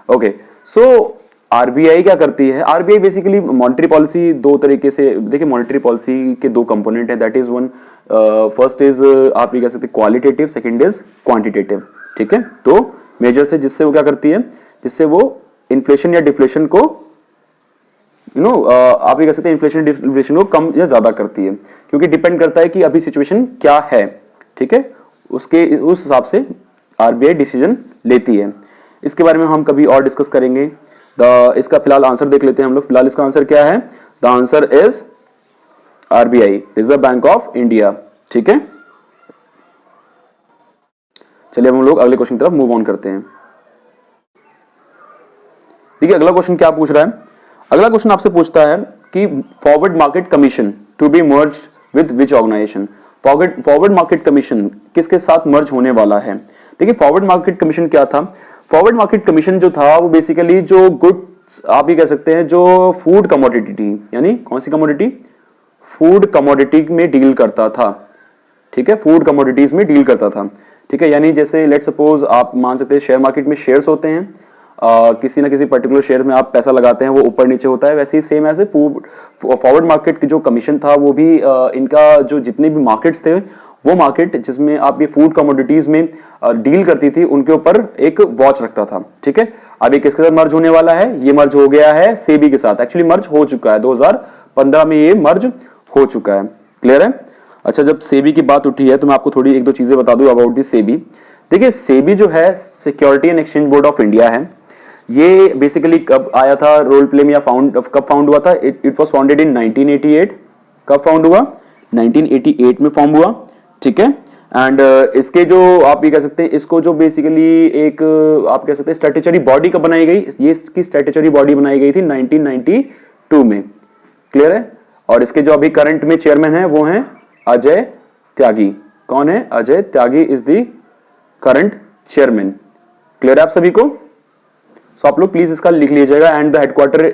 ओके, सो आरबीआई क्या करती है? आरबीआई बेसिकली मॉनेटरी पॉलिसी 2 तरीके से, देखिए मॉनेटरी पॉलिसी के 2 कंपोनेंट है, that is one, first is आप ये कह सकते हैं क्वालिटेटिव, सेकंड इज क्वांटिटेटिव, ठीक है। तो मेजर्स है जिससे वो क्या करती है, जिससे वो इन्फ्लेशन या डिफ्लेशन को आप ये कह सकते हैं इन्फ्लेशन डिफ्लेशन को कम या ज्यादा करती है, क्योंकि डिपेंड करता है कि अभी सिचुएशन क्या है, ठीक है, उसके उस हिसाब से आरबीआई डिसीजन लेती है। इसके बारे में हम कभी और डिस्कस करेंगे। इसका फिलहाल आंसर देख लेते हैं हम लोग। फिलहाल इसका आंसर क्या है? The answer is RBI, reserve bank of India, ठीक है। चलिए हम लोग अगले क्वेश्चन की तरफ मूव ऑन करते हैं। देखिए अगला क्वेश्चन क्या पूछ रहा है? अगला क्वेश्चन आपसे पूछता है कि forward market commission to be merge with which organization. Forward market commission किसके साथ मर्ज होने वाला है? देखिए फॉरवर्ड मार्केट कमीशन क्या था? फॉरवर्ड मार्केट कमीशन जो था वो बेसिकली जो गुड्स आप ये कह सकते हैं जो फूड कमोडिटी थी, यानी कौन सी कमोडिटी? फूड कमोडिटी में डील करता था, ठीक है, फूड कमोडिटीज में डील करता था, ठीक है। यानी जैसे लेट सपोज आप मान सकते हैं शेयर मार्केट में शेयर्स होते हैं, किसी ना किसी पर्टिकुलर शेयर में आप पैसा लगाते हैं, वो ऊपर नीचे होता है, वैसे ही सेम ऐसे फॉरवर्ड मार्केट की जो कमीशन था वो भी इनका जो जितने भी मार्केट्स थे, वो मार्केट जिसमें आप ये फूड कमोडिटीज में डील करती थी, उनके ऊपर एक वॉच रखता था, ठीक है। अब ये किसके साथ मर्ज होने वाला है? ये मर्ज हो गया है सेबी के साथ, एक्चुअली मर्ज हो चुका है, 2015 में ये मर्ज हो चुका है। क्लियर है? अच्छा, जब सेबी की बात उठी है तो मैं आपको थोड़ी 1-2 चीजें बता दूं अबाउट दी सेबी। देखिए सेबी जो है security and exchange board of India है। ये बेसिकली कब आया था रोल प्ले में, या कब फाउंड हुआ था? It was founded in 1988। कब फाउंड हुआ? 1988 में फॉर्म हुआ, ठीक है। एंड इसके जो आप ये कह सकते हैं, इसको जो बेसिकली एक आप कह सकते हैं स्टैट्यूटरी बॉडी कब बनाई गई? ये इसकी स्टैट्यूटरी बॉडी बनाई गई थी 1992 में। क्लियर है? और इसके जो अभी करंट में चेयरमैन है वो हैं अजय त्यागी। कौन है? Ajay Tyagi is the current chairman. Clear है आप सभी को? सो आप लोग प्लीज इसका लिख लीजिएगा। And the headquarter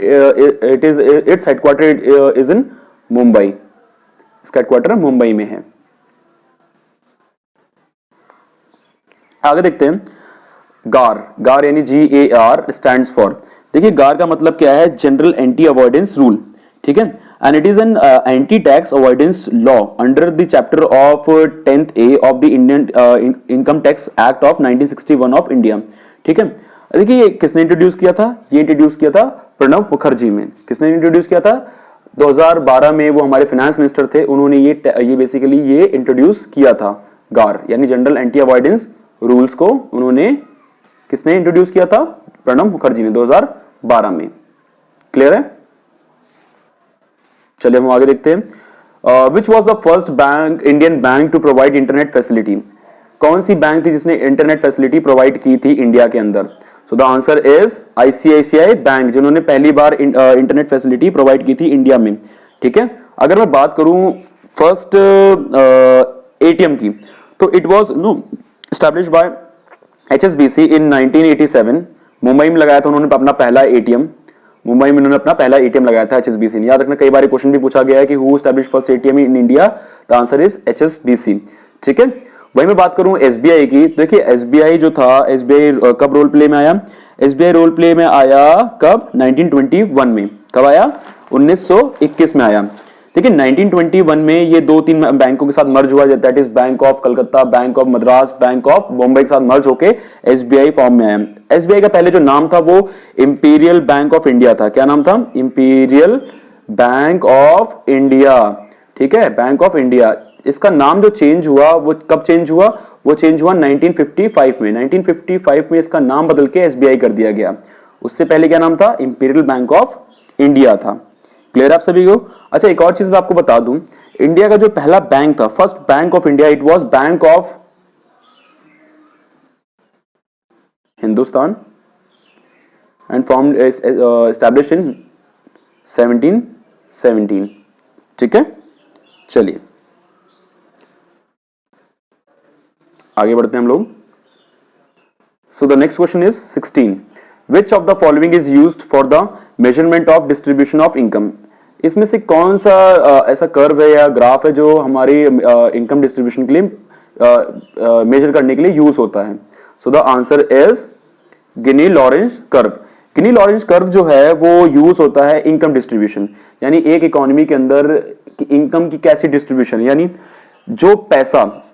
its headquarter is in Mumbai. इसका हेडक्वार्टर मुंबई में है। आगे देखते हैं गार। गार यानी GAR स्टैंड्स फॉर, देखिए गार का मतलब क्या है? जनरल एंटी अवॉइडेंस रूल, ठीक है। and it is an anti-tax avoidance law under the chapter of 10th A of the Indian Income Tax Act of 1961 of India. ठीक है, देखिए किसने इंट्रोड्यूस किया था? ये इंट्रोड्यूस किया था प्रणब मुखर्जी में। किसने इंट्रोड्यूस किया था? 2012 में वो हमारे फाइनेंस मिनिस्टर थे, उन्होंने ये बेसिकली ये इंट्रोड्यूस किया था। गार यानी जनरल एंटी अवॉइडेंस रूल्स को उन्होंने किसने इंट्रोड्यूस किया था? प्रणब मुखर्जी ने 2012 में। क्लियर है? चलिए हम आगे देखते हैं। Which was the first bank Indian bank to provide internet facility? कौन सी बैंक थी जिसने इंटरनेट फैसिलिटी प्रोवाइड की थी इंडिया के अंदर? सो the answer is ICICI bank, जिन्होंने पहली बार इंटरनेट फैसिलिटी प्रोवाइड की थी इंडिया में। ठीक है, अगर मैं बात करूं फर्स्ट एटीएम की, तो it was established bye HSBC इन 1987। मुंबई में लगाया था उन्होंने अपना पहला एटीएम। मुंबई में उन्होंने अपना पहला एटीएम लगाया था HSBC ने। याद रखना, कई बार क्वेश्चन भी पूछा गया है कि who established first ATM in India? The answer is HSBC। ठीक है, वही मैं बात करूं SBI की, देखिए SBI जो था, SBI कब रोल प्ले में आया? SBI रोल प्ले में आया कब? 1921 में। कब आया? 1921 में आया। ठीक है, 1921 में ये 2-3 बैंकों के साथ मर्ज हुआ, that is bank of Calcutta, bank of Madras, bank of Bombay के साथ मर्ज होके SBI फॉर्म में आया। SBI का पहले जो नाम था वो इंपीरियल बैंक ऑफ इंडिया था। क्या नाम था? Imperial bank of India. ठीक है, बैंक ऑफ इंडिया। इसका नाम जो चेंज हुआ वो कब चेंज हुआ? वो चेंज हुआ 1955 में। 1955 में इसका नाम बदल के SBI कर दिया गया। उससे पहले क्या नाम था? इंपीरियल बैंक ऑफ इंडिया था। क्लियर आप सभी को? अच्छा, एक और चीज मैं आपको बता दूं, इंडिया का जो पहला बैंक था, first bank of India, it was bank of Hindustan and formed established in 1717। ठीक है, चलिए आगे बढ़ते हैं हम लोग। So the next question is 16, which of the following is used for the measurement of distribution of income? इसमें से कौन सा ऐसा कर्व है या ग्राफ है जो हमारी इनकम डिस्ट्रीब्यूशन के लिए मेजर करने के लिए यूज होता है? So the answer is Gini Lorenz curve. Guinea Lorenz curve जो है वो यूज होता है इनकम डिस्ट्रीब्यूशन, यानी एक इकोनॉमी के अंदर इनकम की कैसी डिस्ट्रीब्यूशन, यानी जो पैसा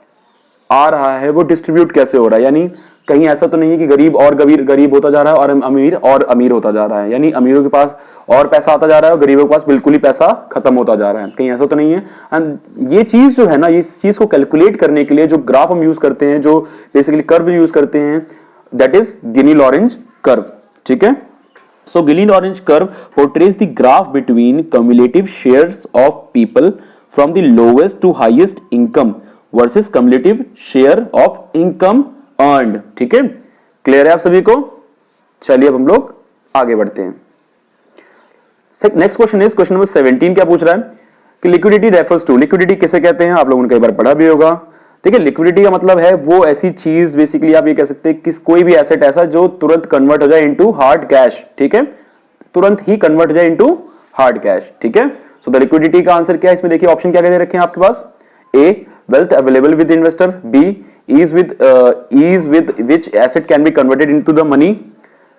आ रहा है वो डिस्ट्रीब्यूट कैसे हो रहा है। यानी कहीं ऐसा तो नहीं है कि गरीब और गरीब होता जा रहा है और अमीर होता जा रहा है, यानी अमीरों के पास और पैसा आता जा रहा है और गरीबों के पास बिल्कुल ही पैसा खत्म होता जा रहा है। कहीं ऐसा तो नहीं है। एंड ये चीज जो है ना, इस चीज को कैलकुलेट करने के लिए जो ग्राफ हम यूज करते हैं, जो बेसिकली कर्व यूज करते हैं, that is Gini Lorenz curve. ठीक है, so Gini Lorenz curve portrays the graph between cumulative shares of people from the lowest to highest income versus cumulative share of income earned. ठीक है, clear है आप सभी को? चलिए अब हम लोग आगे बढ़ते हैं। Next question is question number 17। क्या पूछ रहा है कि लिक्विडिटी रेफर्स टू, लिक्विडिटी किसे कहते हैं? आप लोगों ने कई बार पढ़ा भी होगा। देखिए, लिक्विडिटी का मतलब है वो ऐसी चीज, बेसिकली आप ये कह सकते हैं कि कोई भी एसेट ऐसा जो तुरंत कन्वर्ट हो जाए इनटू हार्ड कैश। ठीक है, तुरंत ही कन्वर्ट हो जाए इनटू हार्ड कैश। ठीक है, सो द लिक्विडिटी का आंसर क्या है? इसमें देखिए ऑप्शन क्या क्या दे रखे हैं आपके पास। A, wealth available with investor. B, ease with which asset can be converted into the money.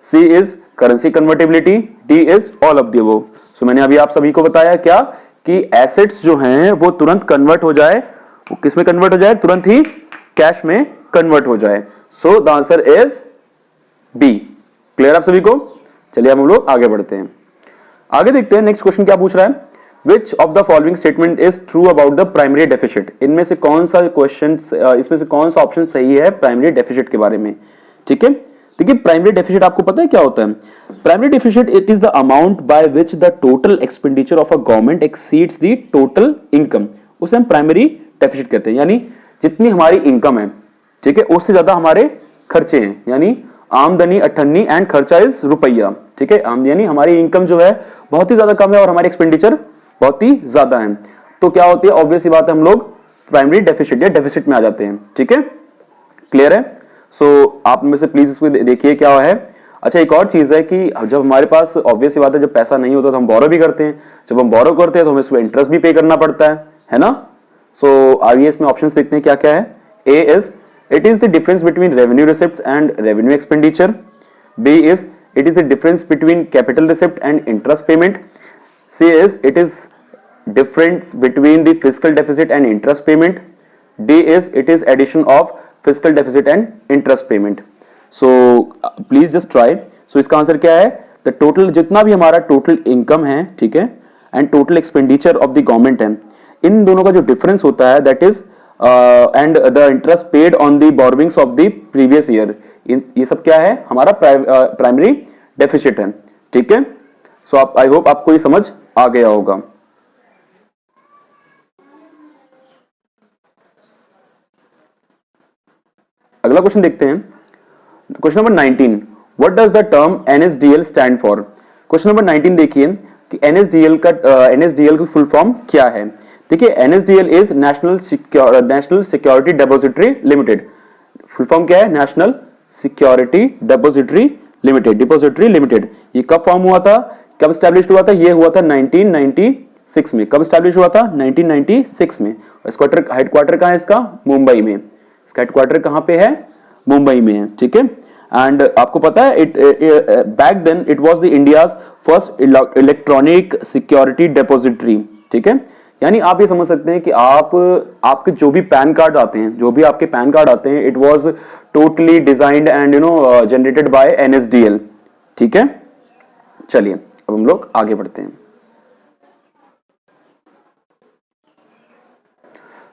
C is currency convertibility. D is all of the above. So मैंने अभी आप सभी को बताया क्या कि एसेट्स जो हैं वो तुरंत कन्वर्ट हो जाए, वो किस में कन्वर्ट हो जाए? तुरंत ही कैश में कन्वर्ट हो जाए। So the answer is B. Clear आप सभी को? चलिए हम लोग आगे बढ़ते हैं। आगे देखते हैं नेक्स्ट क्वेश्चन क्या पूछ रहा है। Which of the following statement is true about the primary deficit? इनमें से कौन सा क्वेश्चन, इसमें से कौन सा ऑप्शन सही है प्राइमरी डेफिसिट के बारे में? ठीक है, देखिए प्राइमरी डेफिसिट आपको पता है क्या होता है? Primary deficit it is the amount by which the total expenditure of a government exceeds the total income, उसे हम प्राइमरी डेफिसिट कहते हैं। यानी जितनी हमारी इनकम है, ठीक है, उससे ज्यादा हमारे खर्चे हैं, यानी आमदनी 98 एंड खर्चा इज रुपया। ठीक है, यानी हमारी इनकम जो है बहुत ही ज्यादा कम है और हमारे एक्सपेंडिचर बहुत ही ज्यादा है, तो क्या होती है? ऑब्वियस सी बात है, हम लोग प्राइमरी डेफिसिट या डेफिसिट में आ जाते हैं। ठीक है, क्लियर है? सो आप में से प्लीज इसको देखिए क्या है। अच्छा, एक और चीज है कि जब हमारे पास, ऑब्वियस सी बात है, जब पैसा नहीं होता तो हम बोरो भी करते हैं। जब हम बोरो करते हैं तो हमें इसमें इंटरेस्ट भी पे करना पड़ता है ना? सो आइए इसमें ऑप्शंस देखते हैं क्या क्या है। A is it is the difference between revenue receipt and revenue expenditure. B is it is the difference between capital receipt and interest payment. C is it is difference between the fiscal deficit and interest payment. D is it is addition of fiscal deficit and interest payment. So please just try. So इसका आंसर क्या है? The total जितना भी हमारा total income है, ठीक है, and total expenditure of the government है, इन दोनों का जो difference होता है that is and the interest paid on the borrowings of the previous year, ये सब क्या है? हमारा primary deficit है, ठीक है. So I hope आपको ये समझ आ गया होगा. अगला क्वेश्चन देखते हैं. Question number 19. What does the term NSDL stand for? Question number 19 देखिए कि एनएसडीएल की फुल फॉर्म क्या है. देखिए NSDL is national security depository limited. Full form क्या है? National security depository limited. ये कब फॉर्म हुआ था, कब स्टैब्लिश हुआ था? ये हुआ था 1996 में. कब स्टैब्लिश हुआ था? 1996 में. इसका हेडक्वार्टर कहाँ है? इसका मुंबई में. इसका हेडक्वार्टर कहां पे है? मुंबई में है, ठीक है. एंड आपको पता है back then it was the India's first electronic security depository, ठीक है. यानी आप ये समझ सकते हैं कि आपके जो भी पैन कार्ड आते हैं, it was totally designed and generated by NSDL, ठीक है. चलिए अब हम लोग आगे बढ़ते हैं.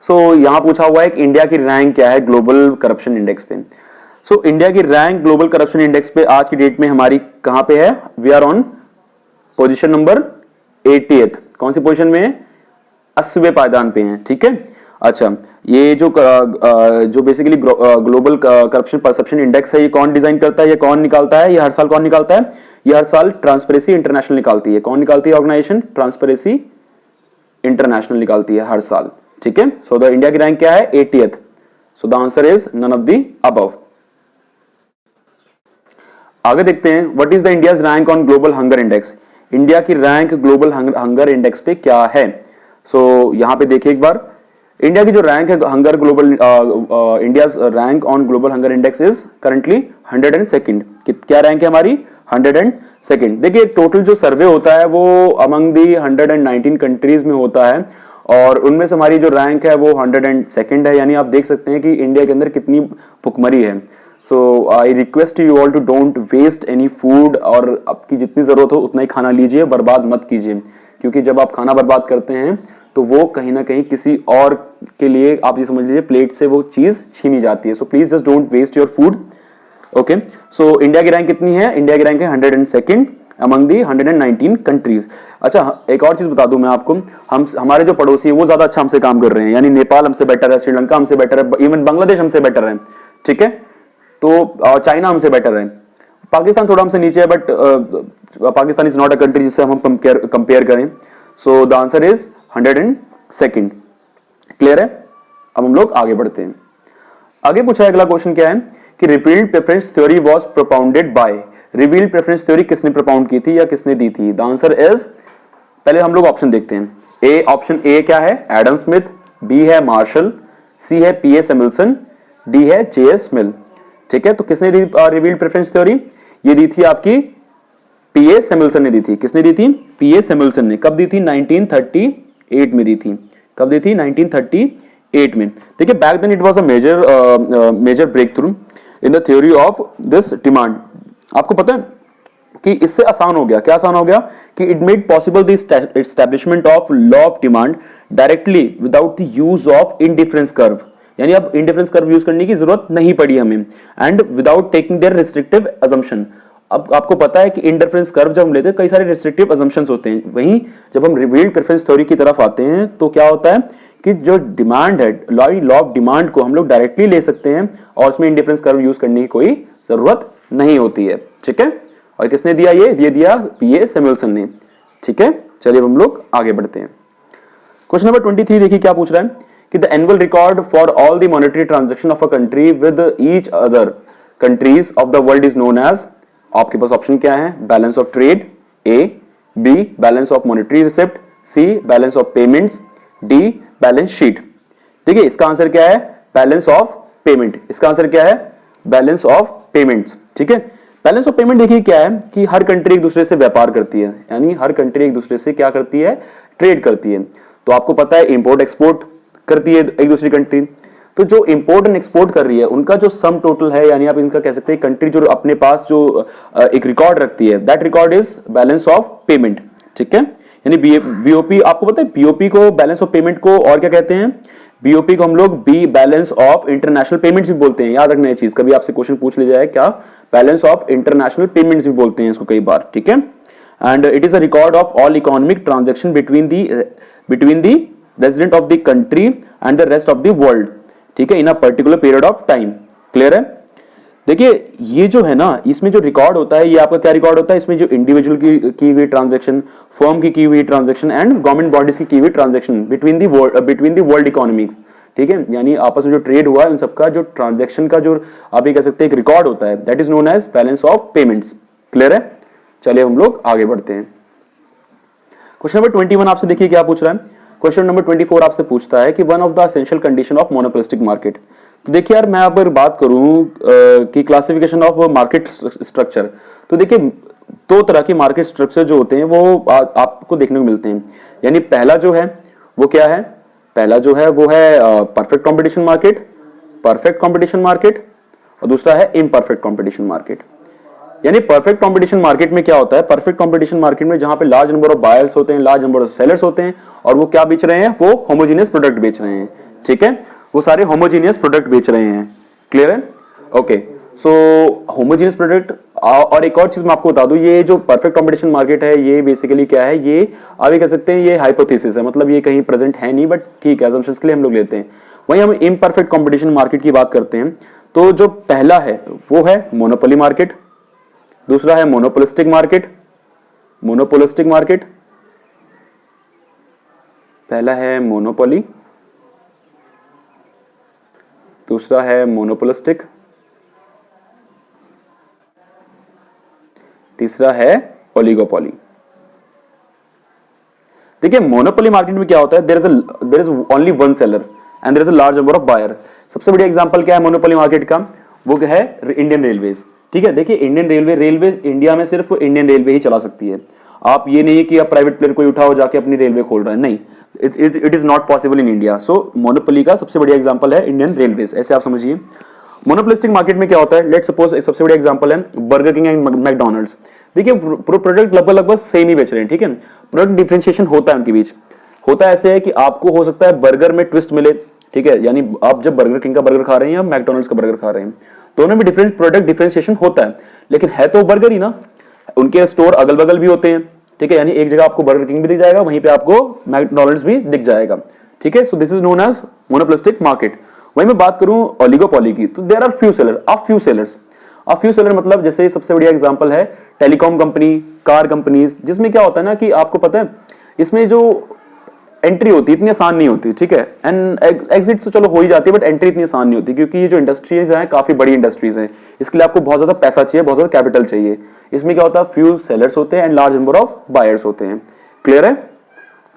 सो यहां पूछा हुआ है कि इंडिया की रैंक क्या है ग्लोबल करप्शन इंडेक्स पे. सो इंडिया की रैंक ग्लोबल करप्शन इंडेक्स पे आज की डेट में हमारी कहां पे है? We are on position number 80th. कौन सी पोजीशन में है? 80वें पायदान पे हैं, ठीक है. अच्छा, ये जो basically global corruption perception index है, ये कौन डिजाइन करता है, ये कौन निकालता है? ये हर साल कौन निकालता है? ये हर साल ट्रांसपेरेंसी इंटरनेशनल निकालती है. कौन निकालती है? ऑर्गेनाइजेशन ट्रांसपेरेंसी इंटरनेशनल निकालती है हर साल, ठीक है. सो द इंडिया की रैंक क्या है? 80th. So the answer is none of the above. आगे देखते हैं what is the India's rank on global hunger index. India की रैंक ग्लोबल हंगर इंडेक्स पे क्या है? सो यहां पे देखिए एक बार. इंडिया की जो रैंक है hunger global India's rank on global hunger index is currently 102nd. क्या रैंक है हमारी? 102nd. देखिए टोटल जो सर्वे होता है वो अमंग दी 119 कंट्रीज में होता है और उनमें से हमारी जो रैंक है वो 102nd है. यानी आप देख सकते हैं कि इंडिया के अंदर कितनी भुखमरी है. So I request you all to don't waste any food, और आपकी जितनी जरूरत हो उतना ही खाना लीजिए, बर्बाद मत कीजिए, क्योंकि जब आप खाना बर्बाद करते हैं तो वो कहीं ना कहीं किसी और के लिए, आप ये समझ लीजिए, प्लेट से वो चीज छीनी जाती है. So please just don't waste your food. Okay, so India की रैंक कितनी है? इंडिया की रैंक है 102nd अमंग दी 119 कंट्रीज. अच्छा, एक और चीज बता दूं मैं आपको, हमारे जो पड़ोसी है वो ज्यादा अच्छा हमसे काम कर रहे हैं. यानी नेपाल हमसे बेटर है, श्रीलंका हमसे बेटर है, इवन बांग्लादेश हमसे बेटर है, ठीक है. तो चाइना हमसे बेटर है, पाकिस्तान थोड़ा हमसे नीचे है, but Pakistan is not a country जिससे हम कंपेयर करें. सो the answer is 102nd. Clear है? अब हम लोग आगे बढ़ते हैं. आगे पूछा है अगला क्वेश्चन क्या है कि revealed preference theory was propounded bye. Revealed preference theory किसने प्रोपाउंड की थी या किसने दी थी? द आंसर इज, पहले हम लोग ऑप्शन देखते हैं. ए, ऑप्शन ए क्या है? Adam Smith. बी है मार्शल. सी है पीए सैमुअल्सन. डी है जेएस मिल. ठीक है, तो किसने दी रिवील्ड प्रेफरेंस थ्योरी? ये दी थी आपकी पीए सैमुअल्सन ने दी थी. किसने दी थी? पीए सैमुअल्सन ने. कब दी थी? 1938 में दी थी. कब दी थी? 1938 में. देखिए back then it was a major breakthrough in the theory of this demand. आपको पता है कि इससे आसान हो गया. क्या आसान हो गया? कि it made possible the establishment of law of demand directly without the use of indifference curve. यानी अब इंडिफरेंस कर्व यूज करने की जरूरत नहीं पड़ी हमें, and without taking their restrictive assumption. अब आपको पता है कि इंडिफरेंस कर्व जब हम लेते हैं कई सारे रिस्ट्रिक्टिव अजम्पशंस होते हैं. वहीं जब हम रिवील्ड प्रेफरेंस थ्योरी की तरफ आते हैं तो क्या होता है कि जो डिमांड है, लॉ ऑफ डिमांड को हम लोग डायरेक्टली ले सकते हैं और उसमें इंडिफरेंस कर्व यूज करने की कोई जरूरत नहीं होती है. ठीक है, और किसने दिया? ये दिया पीए सैमुअल्सन ने. ठीक है, चलिए हम लोग आगे बढ़ते हैं. क्वेश्चन नंबर 23 देखिए क्या पूछ रहा है कि the annual record for all the monetary transaction of a country with each other countries of the world is known as. आपके पास ऑप्शन क्या है? Balance of trade, A. B balance of monetary receipt, C balance of payments, D balance sheet. देखिए इसका आंसर क्या है? Balance of payment. इसका आंसर क्या है? Balance of payments. ठीक है, बैलेंस ऑफ पेमेंट देखिए क्या है कि हर कंट्री एक दूसरे से व्यापार करती है, यानी हर कंट्री एक दूसरे से क्या करती है? ट्रेड करती है. तो आपको पता है इंपोर्ट एक्सपोर्ट करती है एक दूसरी कंट्री, तो जो इंपोर्ट एंड एक्सपोर्ट कर रही है उनका जो सम टोटल है, यानी आप इनका कह सकते हैं कंट्री जो अपने पास जो एक रिकॉर्ड रखती है, that record is balance of payment. ठीक है, यानी बीओपी, आपको पता है बीओपी को, बैलेंस ऑफ पेमेंट को और क्या कहते हैं? बीओपी को हम लोग B balance of international payments भी बोलते हैं। याद रखना ये चीज, कभी आपसे क्वेश्चन पूछ लिया जाए क्या, बैलेंस ऑफ इंटरनेशनल पेमेंट्स भी बोलते हैं इसको कई बार। ठीक है, and it is a record of all economic transaction between the resident of the country and the rest of the world. ठीक है, in a particular period of time. Clear है? देखिए ये जो है ना, इसमें जो रिकॉर्ड होता है, ये आपका क्या रिकॉर्ड होता है? इसमें जो इंडिविजुअल की हुई ट्रांजैक्शन, फर्म की हुई ट्रांजैक्शन एंड गवर्नमेंट बॉडीज की हुई transaction between the world economics. ठीक है, यानी आपस में जो ट्रेड हुआ है उन सबका जो ट्रांजैक्शन का जो आप ये कह सकते हैं एक रिकॉर्ड होता है, that is known as balance of payments. Clear है? चलिए हम लोग आगे बढ़ते हैं। क्वेश्चन नंबर 21 आपसे देखिए क्या पूछ रहा है। क्वेश्चन नंबर 24 आपसे पूछता है कि one of the essential condition of monopolistic market. तो देखिए यार, मैं अगर बात करूं कि क्लासिफिकेशन ऑफ मार्केट स्ट्रक्चर, तो देखिए दो तरह के मार्केट स्ट्रक्चर जो होते हैं वो आपको देखने को मिलते हैं। यानी पहला जो है वो क्या है? पहला जो है वो है परफेक्ट कंपटीशन मार्केट, और दूसरा है इम्परफेक्ट कंपटीशन मार्केट। यानी परफेक्ट कंपटीशन मार्केट में क्या होता है? परफेक्ट कंपटीशन मार्केट में जहां पे लार्ज नंबर ऑफ बायर्स होते हैं, लार्ज नंबर ऑफ सेलर्स होते हैं, और वो क्या बेच रहे हैं? वो होमोजेनियस प्रोडक्ट बेच रहे हैं। ठीक है, वो सारे होमोजेनियस प्रोडक्ट बेच रहे हैं। क्लियर है? ओके, सो होमोजेनियस प्रोडक्ट। और एक और चीज मैं आपको बता दूं, ये जो परफेक्ट कंपटीशन मार्केट है ये बेसिकली क्या है? ये आप ये कह सकते हैं ये हाइपोथेसिस है, मतलब ये कहीं प्रेजेंट है नहीं, बट ठीक है असम्पशंस के लिए हम लोग लेते हैं। वहीं हम इम्परफेक्ट कंपटीशन मार्केट की बात करते हैं, तो जो पहला है वो है मोनोपोली मार्केट, दूसरा है मोनोपोलिस्टिक मार्केट, पहला है मोनोपोली, दूसरा है मोनोपोलिस्टिक, तीसरा है ओलिगोपोली। देखिए मोनोपोली मार्केट में क्या होता है? There is only one seller and there is a large number of buyer. सबसे बढ़िया एग्जांपल क्या है मोनोपोली मार्केट का? वो है इंडियन रेलवेज। ठीक है, देखिए इंडियन रेलवे इंडिया में सिर्फ इंडियन रेलवे ही चला सकती है। आप ये नहीं कि आप प्राइवेट प्लेयर कोई उठाओ जाके अपनी रेलवे खोल रहा है, नहीं, it is not possible in India. So monopoly का सबसे बढ़िया एग्जांपल है इंडियन रेलवेज, ऐसे आप समझिए। मोनोपोलिस्टिक मार्केट में क्या होता है? लेट्स सपोज सबसे बढ़िया एग्जांपल है बर्गर किंग एंड मैकडॉनल्ड्स। देखिए प्रोडक्ट लगभग सेम ही बेच रहे हैं। ठीक है, प्रोडक्ट डिफरेंशिएशन होता है उनके बीच। होता ऐसे है कि आपको हो सकता है बर्गर में ट्विस्ट मिले। ठीक है, यानी आप जब बर्गर किंग का बर्गर खा रहे हैं या मैकडॉनल्ड्स का बर्गर खा रहे हैं, दोनों में डिफरेंट प्रोडक्ट डिफरेंशिएशन होता है, लेकिन है तो बर्गर ही ना। उनके स्टोर अगल बगल भी होते हैं। ठीक है, यानी एक जगह आपको बर्गर किंग भी दिख जाएगा, वहीं पे आपको मैकडॉनल्ड्स भी दिख जाएगा। ठीक है, so this is known as monopolistic market. वहीं मैं बात करूं ओलिगोपोली की, तो देयर आर फ्यू सेलर मतलब जैसे सबसे बढ़िया एग्जांपल है टेलीकॉम कंपनी, कार कंपनीज, जिसमें क्या होता है ना कि आपको पता है इसमें जो एंट्री होती है इतनी आसान नहीं होती। ठीक है, एंड एग्जिट तो चलो हो ही जाती है, बट एंट्री इतनी आसान नहीं होती, क्योंकि ये जो इंडस्ट्रीज हैं काफी बड़ी इंडस्ट्रीज हैं। इसके लिए आपको बहुत ज्यादा पैसा चाहिए, बहुत ज्यादा कैपिटल चाहिए। इसमें क्या होता है? फ्यू सेलर्स होते हैं and large number of buyers होते हैं। क्लियर है?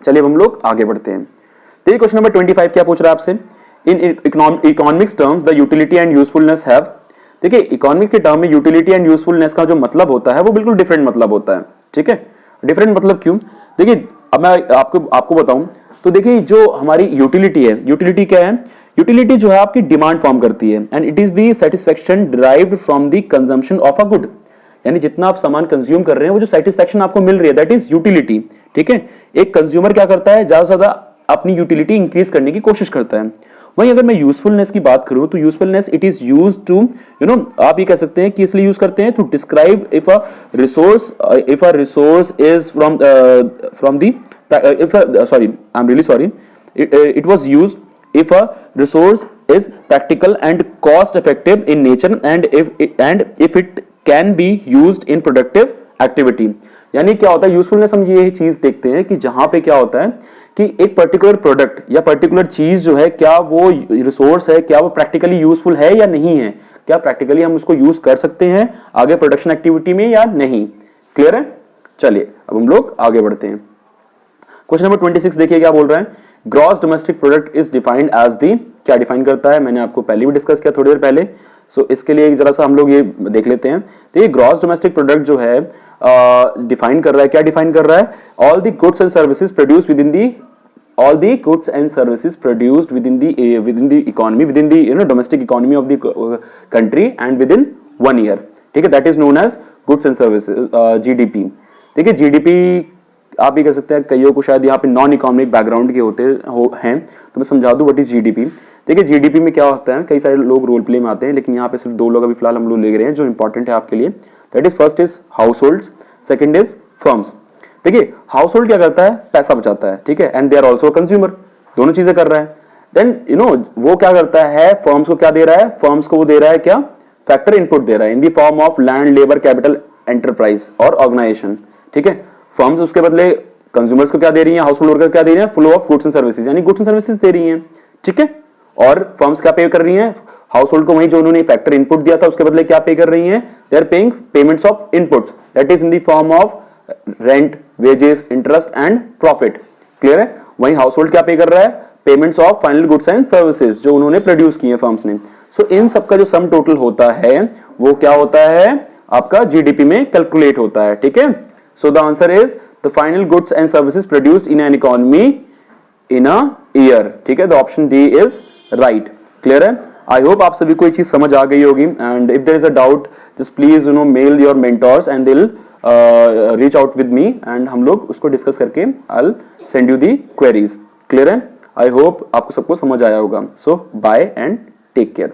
चलिए हम लोग आगे बढ़ते हैं। देखिए क्वेश्चन नंबर 25 क्या पूछ रहा है आपसे? In economics term the utility and usefulness have. देखिए इकोनॉमिक के टर्म में यूटिलिटी एंड यूजफुलनेस का जो मतलब होता है वो बिल्कुल डिफरेंट मतलब होता है। ठीक है, डिफरेंट मतलब क्यों? देखिए अब मैं आपको बताऊं, तो देखिए जो हमारी यूटिलिटी है, यूटिलिटी क्या है? यूटिलिटी जो है आपकी डिमांड फॉर्म करती है, and it is the satisfaction derived from the consumption of a good. यानी जितना आप सामान कंज्यूम कर रहे हैं वो जो सेटिस्फेक्शन आपको मिल रही है, दैट इज यूटिलिटी। ठीक है, एक कंज्यूमर क्या करता है? ज्यादा से ज्यादा अपनी यूटिलिटी इंक्रीज करने की कोशिश करता है। वहीं अगर मैं यूजफुलनेस की बात करूं, तो usefulness it is used to आप ये कह सकते हैं कि इसलिए यूज करते हैं to describe if a resource is from the sorry, I'm really sorry. It was used if a resource is practical and cost effective in nature and if it can be used in productive activity. यानी क्या होता है usefulness? हम ये चीज देखते हैं कि जहां पे क्या होता है कि एक पर्टिकुलर प्रोडक्ट या पर्टिकुलर चीज जो है, क्या वो रिसोर्स है, क्या वो प्रैक्टिकली यूजफुल है या नहीं है, क्या प्रैक्टिकली हम उसको यूज कर सकते हैं आगे प्रोडक्शन एक्टिविटी में या नहीं। क्लियर है? चलिए अब हम लोग आगे बढ़ते हैं। क्वेश्चन नंबर 26 देखिए क्या बोल रहा है? Gross domestic product is defined as the. क्या डिफाइन करता है? मैंने आपको पहले भी डिस्कस किया थोड़ी देर पहले। सो इसके लिए जरा सा हम लोग ये देख लेते हैं। तो ये ग्रॉस डोमेस्टिक प्रोडक्ट जो है डिफाइन कर रहा है, क्या डिफाइन कर रहा है? All the goods and services produce with in the all the goods and services produced within the economy, within the domestic economy of the country and within 1 year. ठीक है, that is known as goods and services, GDP. ठीक है, GDP आप भी कह सकते हैं, कईयों को शायद यहाँ पे नॉन इकोनॉमिक बैकग्राउंड के हैं, तो मैं समझा दूं व्हाट इज जीडीपी. देखिए जीडीपी में क्या होता है, कई सारे लोग रोल प्ले में आते हैं, लेकिन यहाँ पे सिर्फ 2 लोग अभी फिलहाल हम लोग ले रहे हैं जो इंपॉर्टेंट है आपके लिए. That is first is household, second is firms. देखिए हाउस होल्ड क्या करता है, पैसा बचाता है, ठीक है, and they are also consumer, दोनों चीजें कर रहा है. देन वो क्या करता है, फर्म्स को क्या दे रहा है, फर्म्स को वो दे रहा है क्या, फैक्टर इनपुट दे रहा है इन the form of land, labour, capital, enterprise और ऑर्गेनाइजेशन. ठीक है, फर्म्स उसके बदले कंज्यूमर्स को क्या दे रही है, हाउस होल्ड वर्कर क्या दे रही है, flow of goods and services, यानी गुड्स एंड सर्विसेज दे रही है. ठीक है, और फर्म्स क्या पे कर रही हैं, हाउस होल्ड को वही जो उन्होंने फैक्टर इनपुट दिया था उसके बदले क्या पे कर रही हैं, they are paying payments of inputs, that is in the form of rent, wages, interest and profit. Clear है, वही हाउस होल्ड क्या पे कर रहा है, payments of final goods and services जो उन्होंने प्रोड्यूस किए फर्म्स ने. सो इन सबका जो सम टोटल होता है वो क्या होता है, आपका जीडीपी में कैलकुलेट होता है. ठीक है, so the answer is the final goods and services produced in an economy in a year. ठीक है, the option D is right. Clear है, आई होप आप सभी को ये चीज समझ आ गई होगी. And if there is a doubt just please mail your mentors and they will reach out with me एंड हम लोग उसको डिस्कस करके I will send you the queries. Clear है, आई होप आपको सबको समझ आया होगा. So bye and take care.